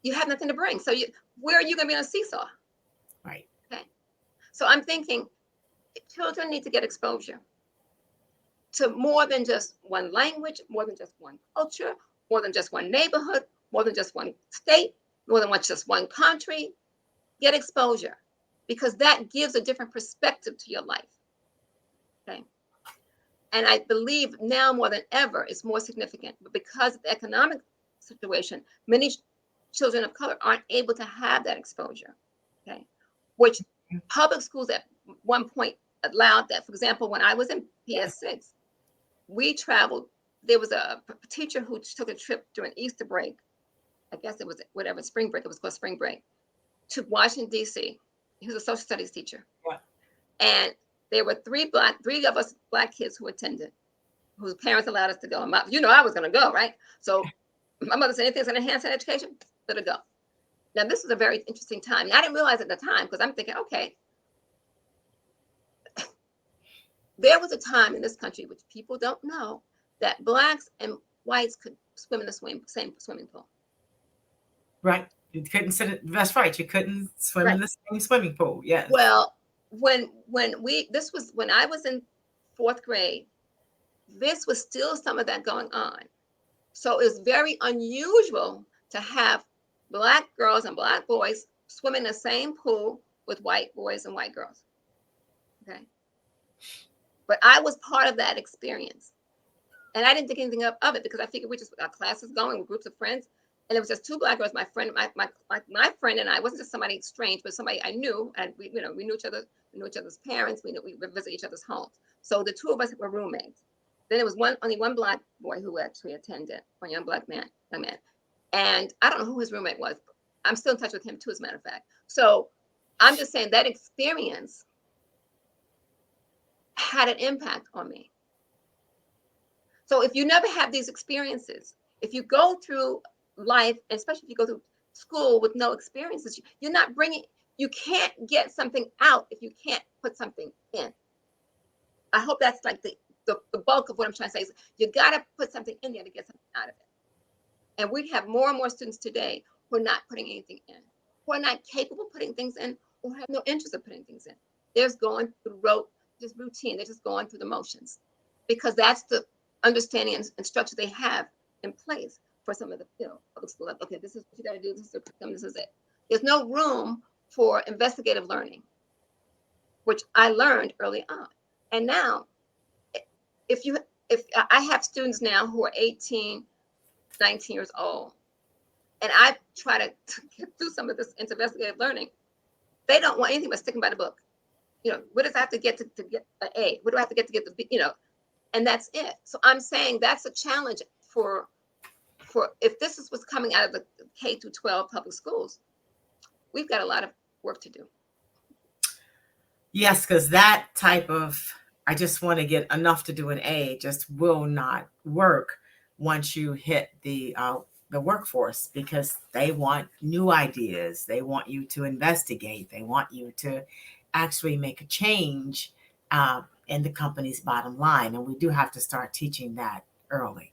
you have nothing to bring. So where are you going to be on a seesaw? Right. Okay. So I'm thinking children need to get exposure to more than just one language, more than just one culture, more than just one neighborhood, more than just one state, more than just one country. Get exposure, because that gives a different perspective to your life. Okay. And I believe now more than ever it's more significant, but because of the economic situation, many children of color aren't able to have that exposure. Okay. Which public schools at one point allowed that. For example, when I was in PS6, we traveled. There was a teacher who took a trip during Easter break. I guess it was whatever, spring break. It was called spring break, to Washington, D.C. He was a social studies teacher. Yeah. And there were three of us black kids who attended, whose parents allowed us to go. And I was going to go, right? So my mother said, anything's going to enhance education, let it go. Now, this was a very interesting time. And I didn't realize at the time, because I'm thinking, okay, there was a time in this country, which people don't know, that blacks and whites could swim in the same swimming pool. Right. You couldn't sit. That's right. You couldn't swim in the same swimming pool. Yes. Well, when I was in 4th grade, this was still some of that going on. So it's very unusual to have black girls and black boys swim in the same pool with white boys and white girls. Okay. But I was part of that experience. And I didn't think anything of it, because I figured our class was going with groups of friends. And it was just 2 black girls, my friend and I. It wasn't just somebody strange, but somebody I knew. And we knew each other, we knew each other's parents, we would visit each other's homes. So the 2 of us were roommates. Then it was only one black boy who actually attended, one young man. And I don't know who his roommate was. I'm still in touch with him too, as a matter of fact. So I'm just saying that experience had an impact on me. So if you never have these experiences, if you go through life, especially if you go through school with no experiences, you can't get something out if you can't put something in. I hope that's like the bulk of what I'm trying to say is you got to put something in there to get something out of it. And we have more and more students today who are not putting anything in, who are not capable of putting things in, or have no interest in putting things in. They're just going through just routine. They're just going through the motions, because that's the understanding and structure they have in place for some of the public school. Like, okay, this is what you got to do. This is it. There's no room for investigative learning, which I learned early on. And now, if I have students now who are 18, 19 years old, and I try to get through some of this investigative learning, they don't want anything but sticking by the book. What does I have to get to get an A? What do I have to get the B? And that's it. So I'm saying that's a challenge for if this is what's coming out of the K through 12 public schools, we've got a lot of work to do. Yes, because that type of, I just want to get enough to do an A, just will not work once you hit the workforce, because they want new ideas. They want you to investigate. They want you to actually make a change in the company's bottom line. And we do have to start teaching that early.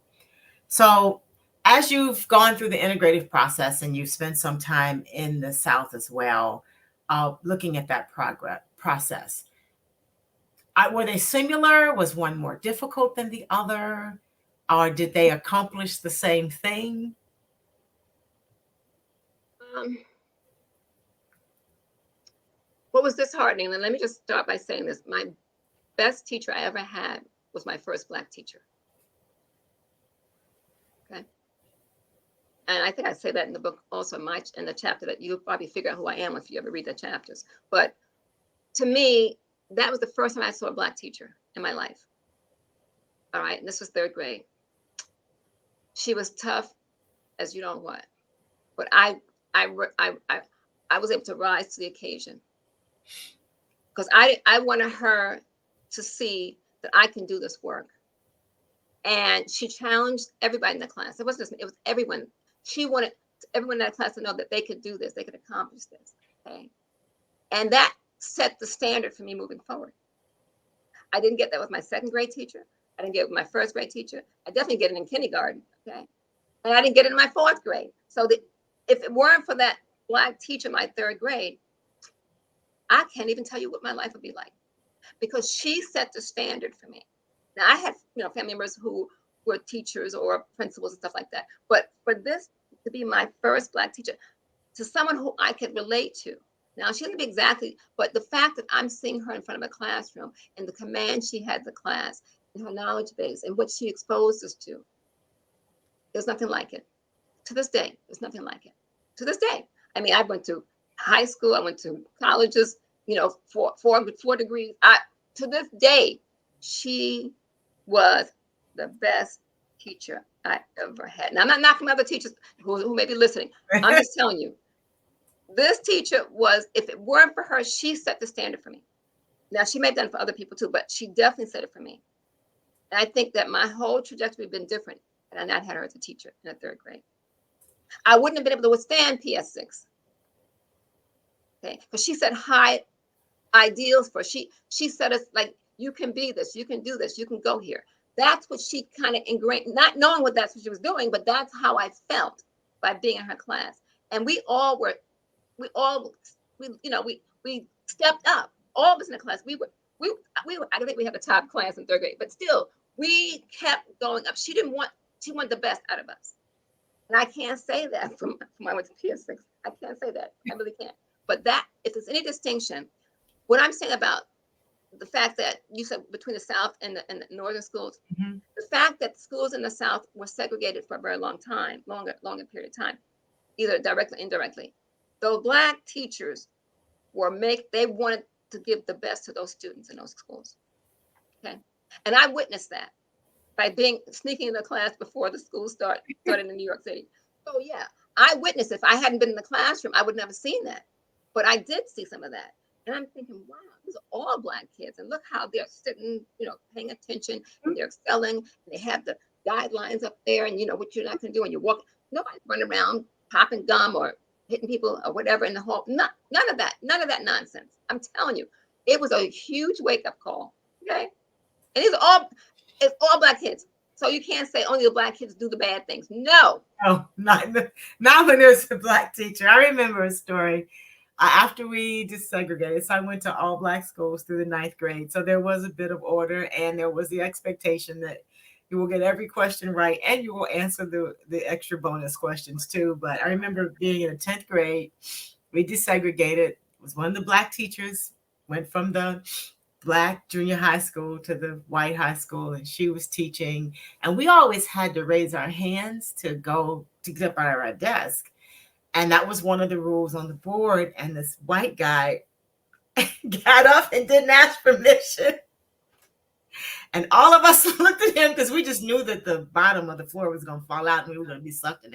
So as you've gone through the integrative process and you've spent some time in the South as well, looking at that process, were they similar? Was one more difficult than the other? Or did they accomplish the same thing? What was disheartening? And let me just start by saying this. My best teacher I ever had was my first Black teacher. Okay. And I think I say that in the book also, in the chapter, that you'll probably figure out who I am if you ever read the chapters. But to me, that was the first time I saw a Black teacher in my life. All right, and this was 3rd grade. She was tough as you don't what, but I was able to rise to the occasion because I wanted her to see that I can do this work. And she challenged everybody in the class. It wasn't just me, it was everyone. She wanted everyone in that class to know that they could do this, they could accomplish this. Okay. And that set the standard for me moving forward. I didn't get that with my 2nd grade teacher. I didn't get it with my 1st grade teacher. I definitely get it in kindergarten. Okay. And I didn't get it in my 4th grade. So if it weren't for that Black teacher in my 3rd grade, I can't even tell you what my life would be like, because she set the standard for me. Now I had, family members who were teachers or principals and stuff like that. But for this to be my first Black teacher, to someone who I could relate to. Now she doesn't be exactly, but the fact that I'm seeing her in front of a classroom and the command she had the class and her knowledge base and what she exposed us to, there's nothing like it. To this day, there's nothing like it. To this day. I mean, I went to high school, I went to colleges, four degrees. To this day, she was the best teacher I ever had. Now, I'm not knocking other teachers who may be listening. I'm just telling you, this teacher was, if it weren't for her, she set the standard for me. Now, she may have done it for other people too, but she definitely set it for me. And I think that my whole trajectory would have been different had I not had her as a teacher in the 3rd grade. I wouldn't have been able to withstand PS6. Okay, because she set high ideals for us. She said us like, you can be this, you can do this, you can go here. That's what she kind of ingrained, not knowing that's what she was doing, but that's how I felt by being in her class. And we stepped up. All of us in the class, we I don't think we had the top class in 3rd grade, but still we kept going up. She wanted the best out of us. And I can't say that from when I went to PS6. I can't say that. I really can't. But that, if there's any distinction, what I'm saying about the fact that you said between the South and the northern schools, mm-hmm. The fact that schools in the South were segregated for a very long time, longer period of time, either directly or indirectly. Those Black teachers they wanted to give the best to those students in those schools. Okay. And I witnessed that by sneaking in the class before the school started in New York City. So yeah, I witnessed. If I hadn't been in the classroom, I would never seen that. But I did see some of that. And I'm thinking, wow, these are all Black kids. And look how they're sitting, paying attention, and they're excelling. And they have the guidelines up there, and what you're not going to do. And you're walking. Nobody's running around popping gum or hitting people or whatever in the hall. None of that nonsense. I'm telling you, it was a huge wake-up call. Okay. And it's all Black kids. So you can't say only the Black kids do the bad things. No. No, not when there's a Black teacher. I remember a story. After we desegregated, so I went to all Black schools through the 9th grade. So there was a bit of order, and there was the expectation that you will get every question right, and you will answer the extra bonus questions too. But I remember being in the 10th grade, we desegregated. It was one of the Black teachers, went from the Black junior high school to the white high school, and she was teaching. And we always had to raise our hands to get up out of our desk. And that was one of the rules on the board. And this white guy got up and didn't ask permission. And all of us looked at him because we just knew that the bottom of the floor was going to fall out and we were going to be sucked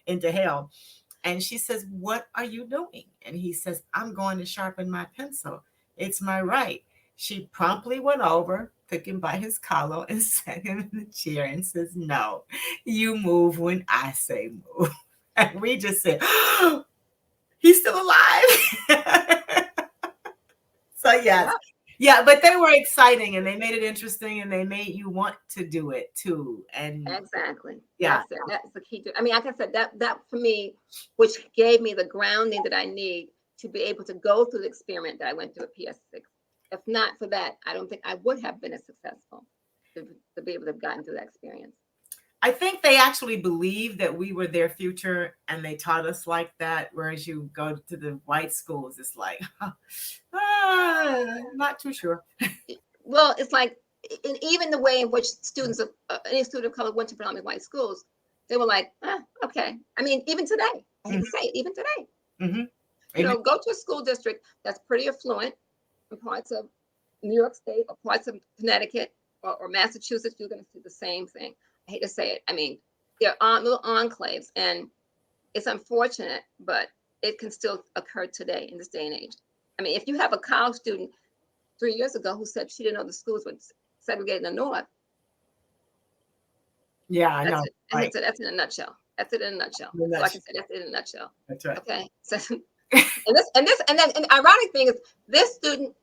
into hell. And she says, "What are you doing?" And he says, "I'm going to sharpen my pencil. It's my right." She promptly went over, took him by his collar and sat him in the chair and says, "No, you move when I say move." And we just said, "Oh, he's still alive." So yes. Yeah, but they were exciting and they made it interesting and they made you want to do it too. And exactly. Yeah. That's the key. I mean, like I said, that for me, which gave me the grounding that I need to be able to go through the experiment that I went through at PS6. If not for that, I don't think I would have been as successful to be able to have gotten through that experience. I think they actually believed that we were their future and they taught us like that. Whereas you go to the white schools, it's like, not too sure. Well, it's like, and even the way in which students of any student of color went to predominantly white schools, they were like, okay. I mean, even today, I hate to say it, even today, Mm-hmm. go to a school district that's pretty affluent in parts of New York State or parts of Connecticut or Massachusetts, you're going to see the same thing. I hate to say it. I mean, they're little enclaves, and it's unfortunate, but it can still occur today in this day and age. I mean, if you have a college student 3 years ago who said she didn't know the schools were segregated in the North. Yeah, I know. Right. That's in a nutshell. That's it in a nutshell. So I can say that's it in a nutshell. That's right. Okay. So, and the ironic thing is, this student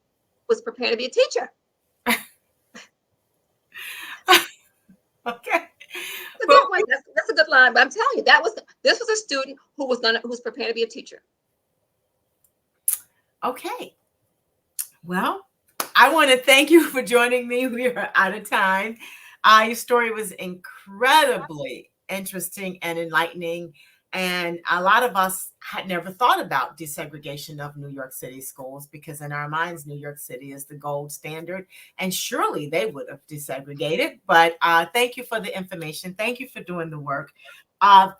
was prepared to be a teacher. Okay. That's a good line. But I'm telling you, this was a student who was prepared to be a teacher. Okay. Well, I want to thank you for joining me. We are out of time. Your story was incredibly interesting and enlightening. And a lot of us had never thought about desegregation of New York City schools, because in our minds, New York City is the gold standard. And surely they would have desegregated. But thank you for the information. Thank you for doing the work.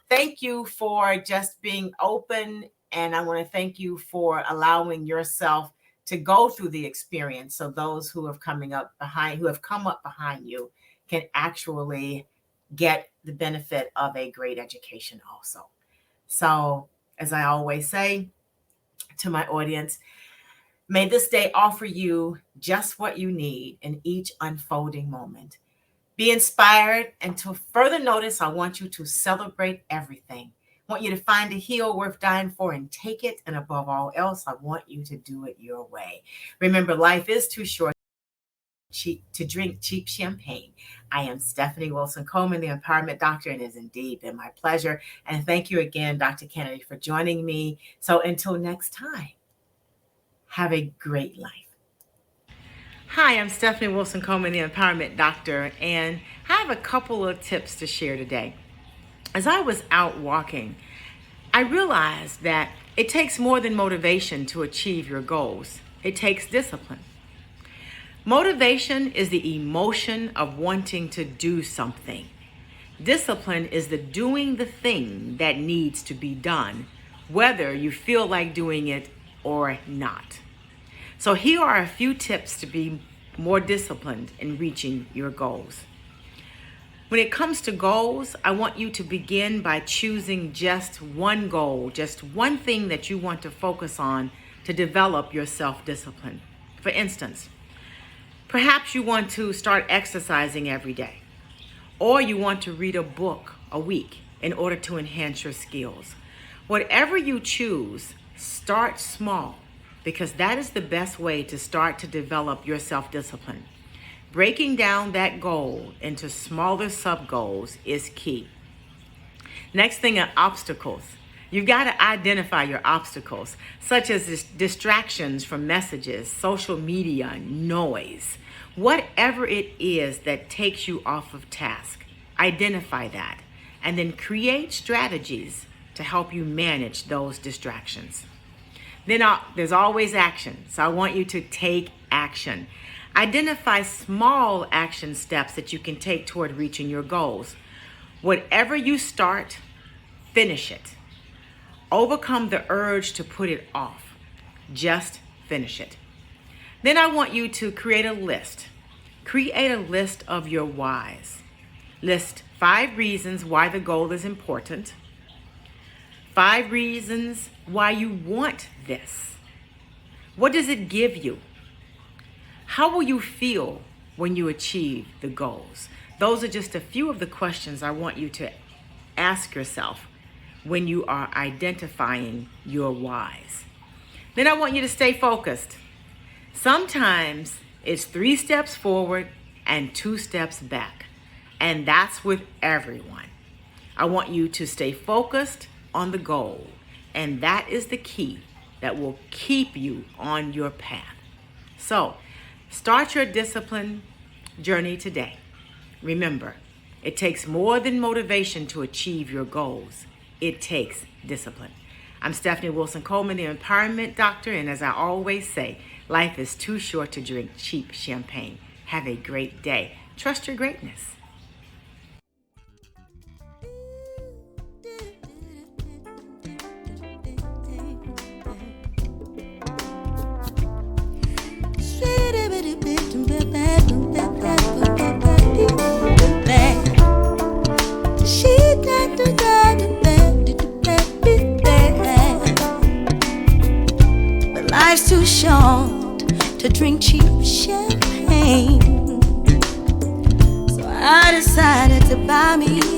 Thank you for just being open. And I want to thank you for allowing yourself to go through the experience, so those who have come up behind you can actually get the benefit of a great education also. So, as I always say to my audience, may this day offer you just what you need in each unfolding moment. Be inspired, and to further notice, I want you to celebrate everything. I want you to find a heel worth dying for and take it. And above all else, I want you to do it your way. Remember, life is too short to drink cheap champagne. I am Stephanie Wilson-Coleman, the Empowerment Doctor, and it has indeed been my pleasure. And thank you again, Dr. Kennedy, for joining me. So until next time, have a great life. Hi, I'm Stephanie Wilson-Coleman, the Empowerment Doctor, and I have a couple of tips to share today. As I was out walking, I realized that it takes more than motivation to achieve your goals. It takes discipline. Motivation is the emotion of wanting to do something. Discipline is the doing the thing that needs to be done, whether you feel like doing it or not. So here are a few tips to be more disciplined in reaching your goals. When it comes to goals, I want you to begin by choosing just one goal, just one thing that you want to focus on to develop your self-discipline. For instance, perhaps you want to start exercising every day, or you want to read a book a week in order to enhance your skills. Whatever you choose, start small, because that is the best way to start to develop your self-discipline. Breaking down that goal into smaller sub-goals is key. Next thing are obstacles. You've got to identify your obstacles, such as distractions from messages, social media, noise. Whatever it is that takes you off of task, identify that, and then create strategies to help you manage those distractions. Then there's always action, so I want you to take action. Identify small action steps that you can take toward reaching your goals. Whatever you start, finish it. Overcome the urge to put it off. Just finish it. Then I want you to create a list. Create a list of your whys. List 5 reasons why the goal is important. 5 reasons why you want this. What does it give you? How will you feel when you achieve the goals? Those are just a few of the questions I want you to ask yourself when you are identifying your whys. Then I want you to stay focused. Sometimes it's 3 steps forward and 2 steps back, and that's with everyone. I want you to stay focused on the goal, and that is the key that will keep you on your path. So, start your discipline journey today. Remember, it takes more than motivation to achieve your goals. It takes discipline. I'm Stephanie Wilson-Coleman, the Empowerment Doctor, and as I always say, life is too short to drink cheap champagne. Have a great day. Trust your greatness. Baby, Life's too short to drink cheap champagne. So I decided to buy me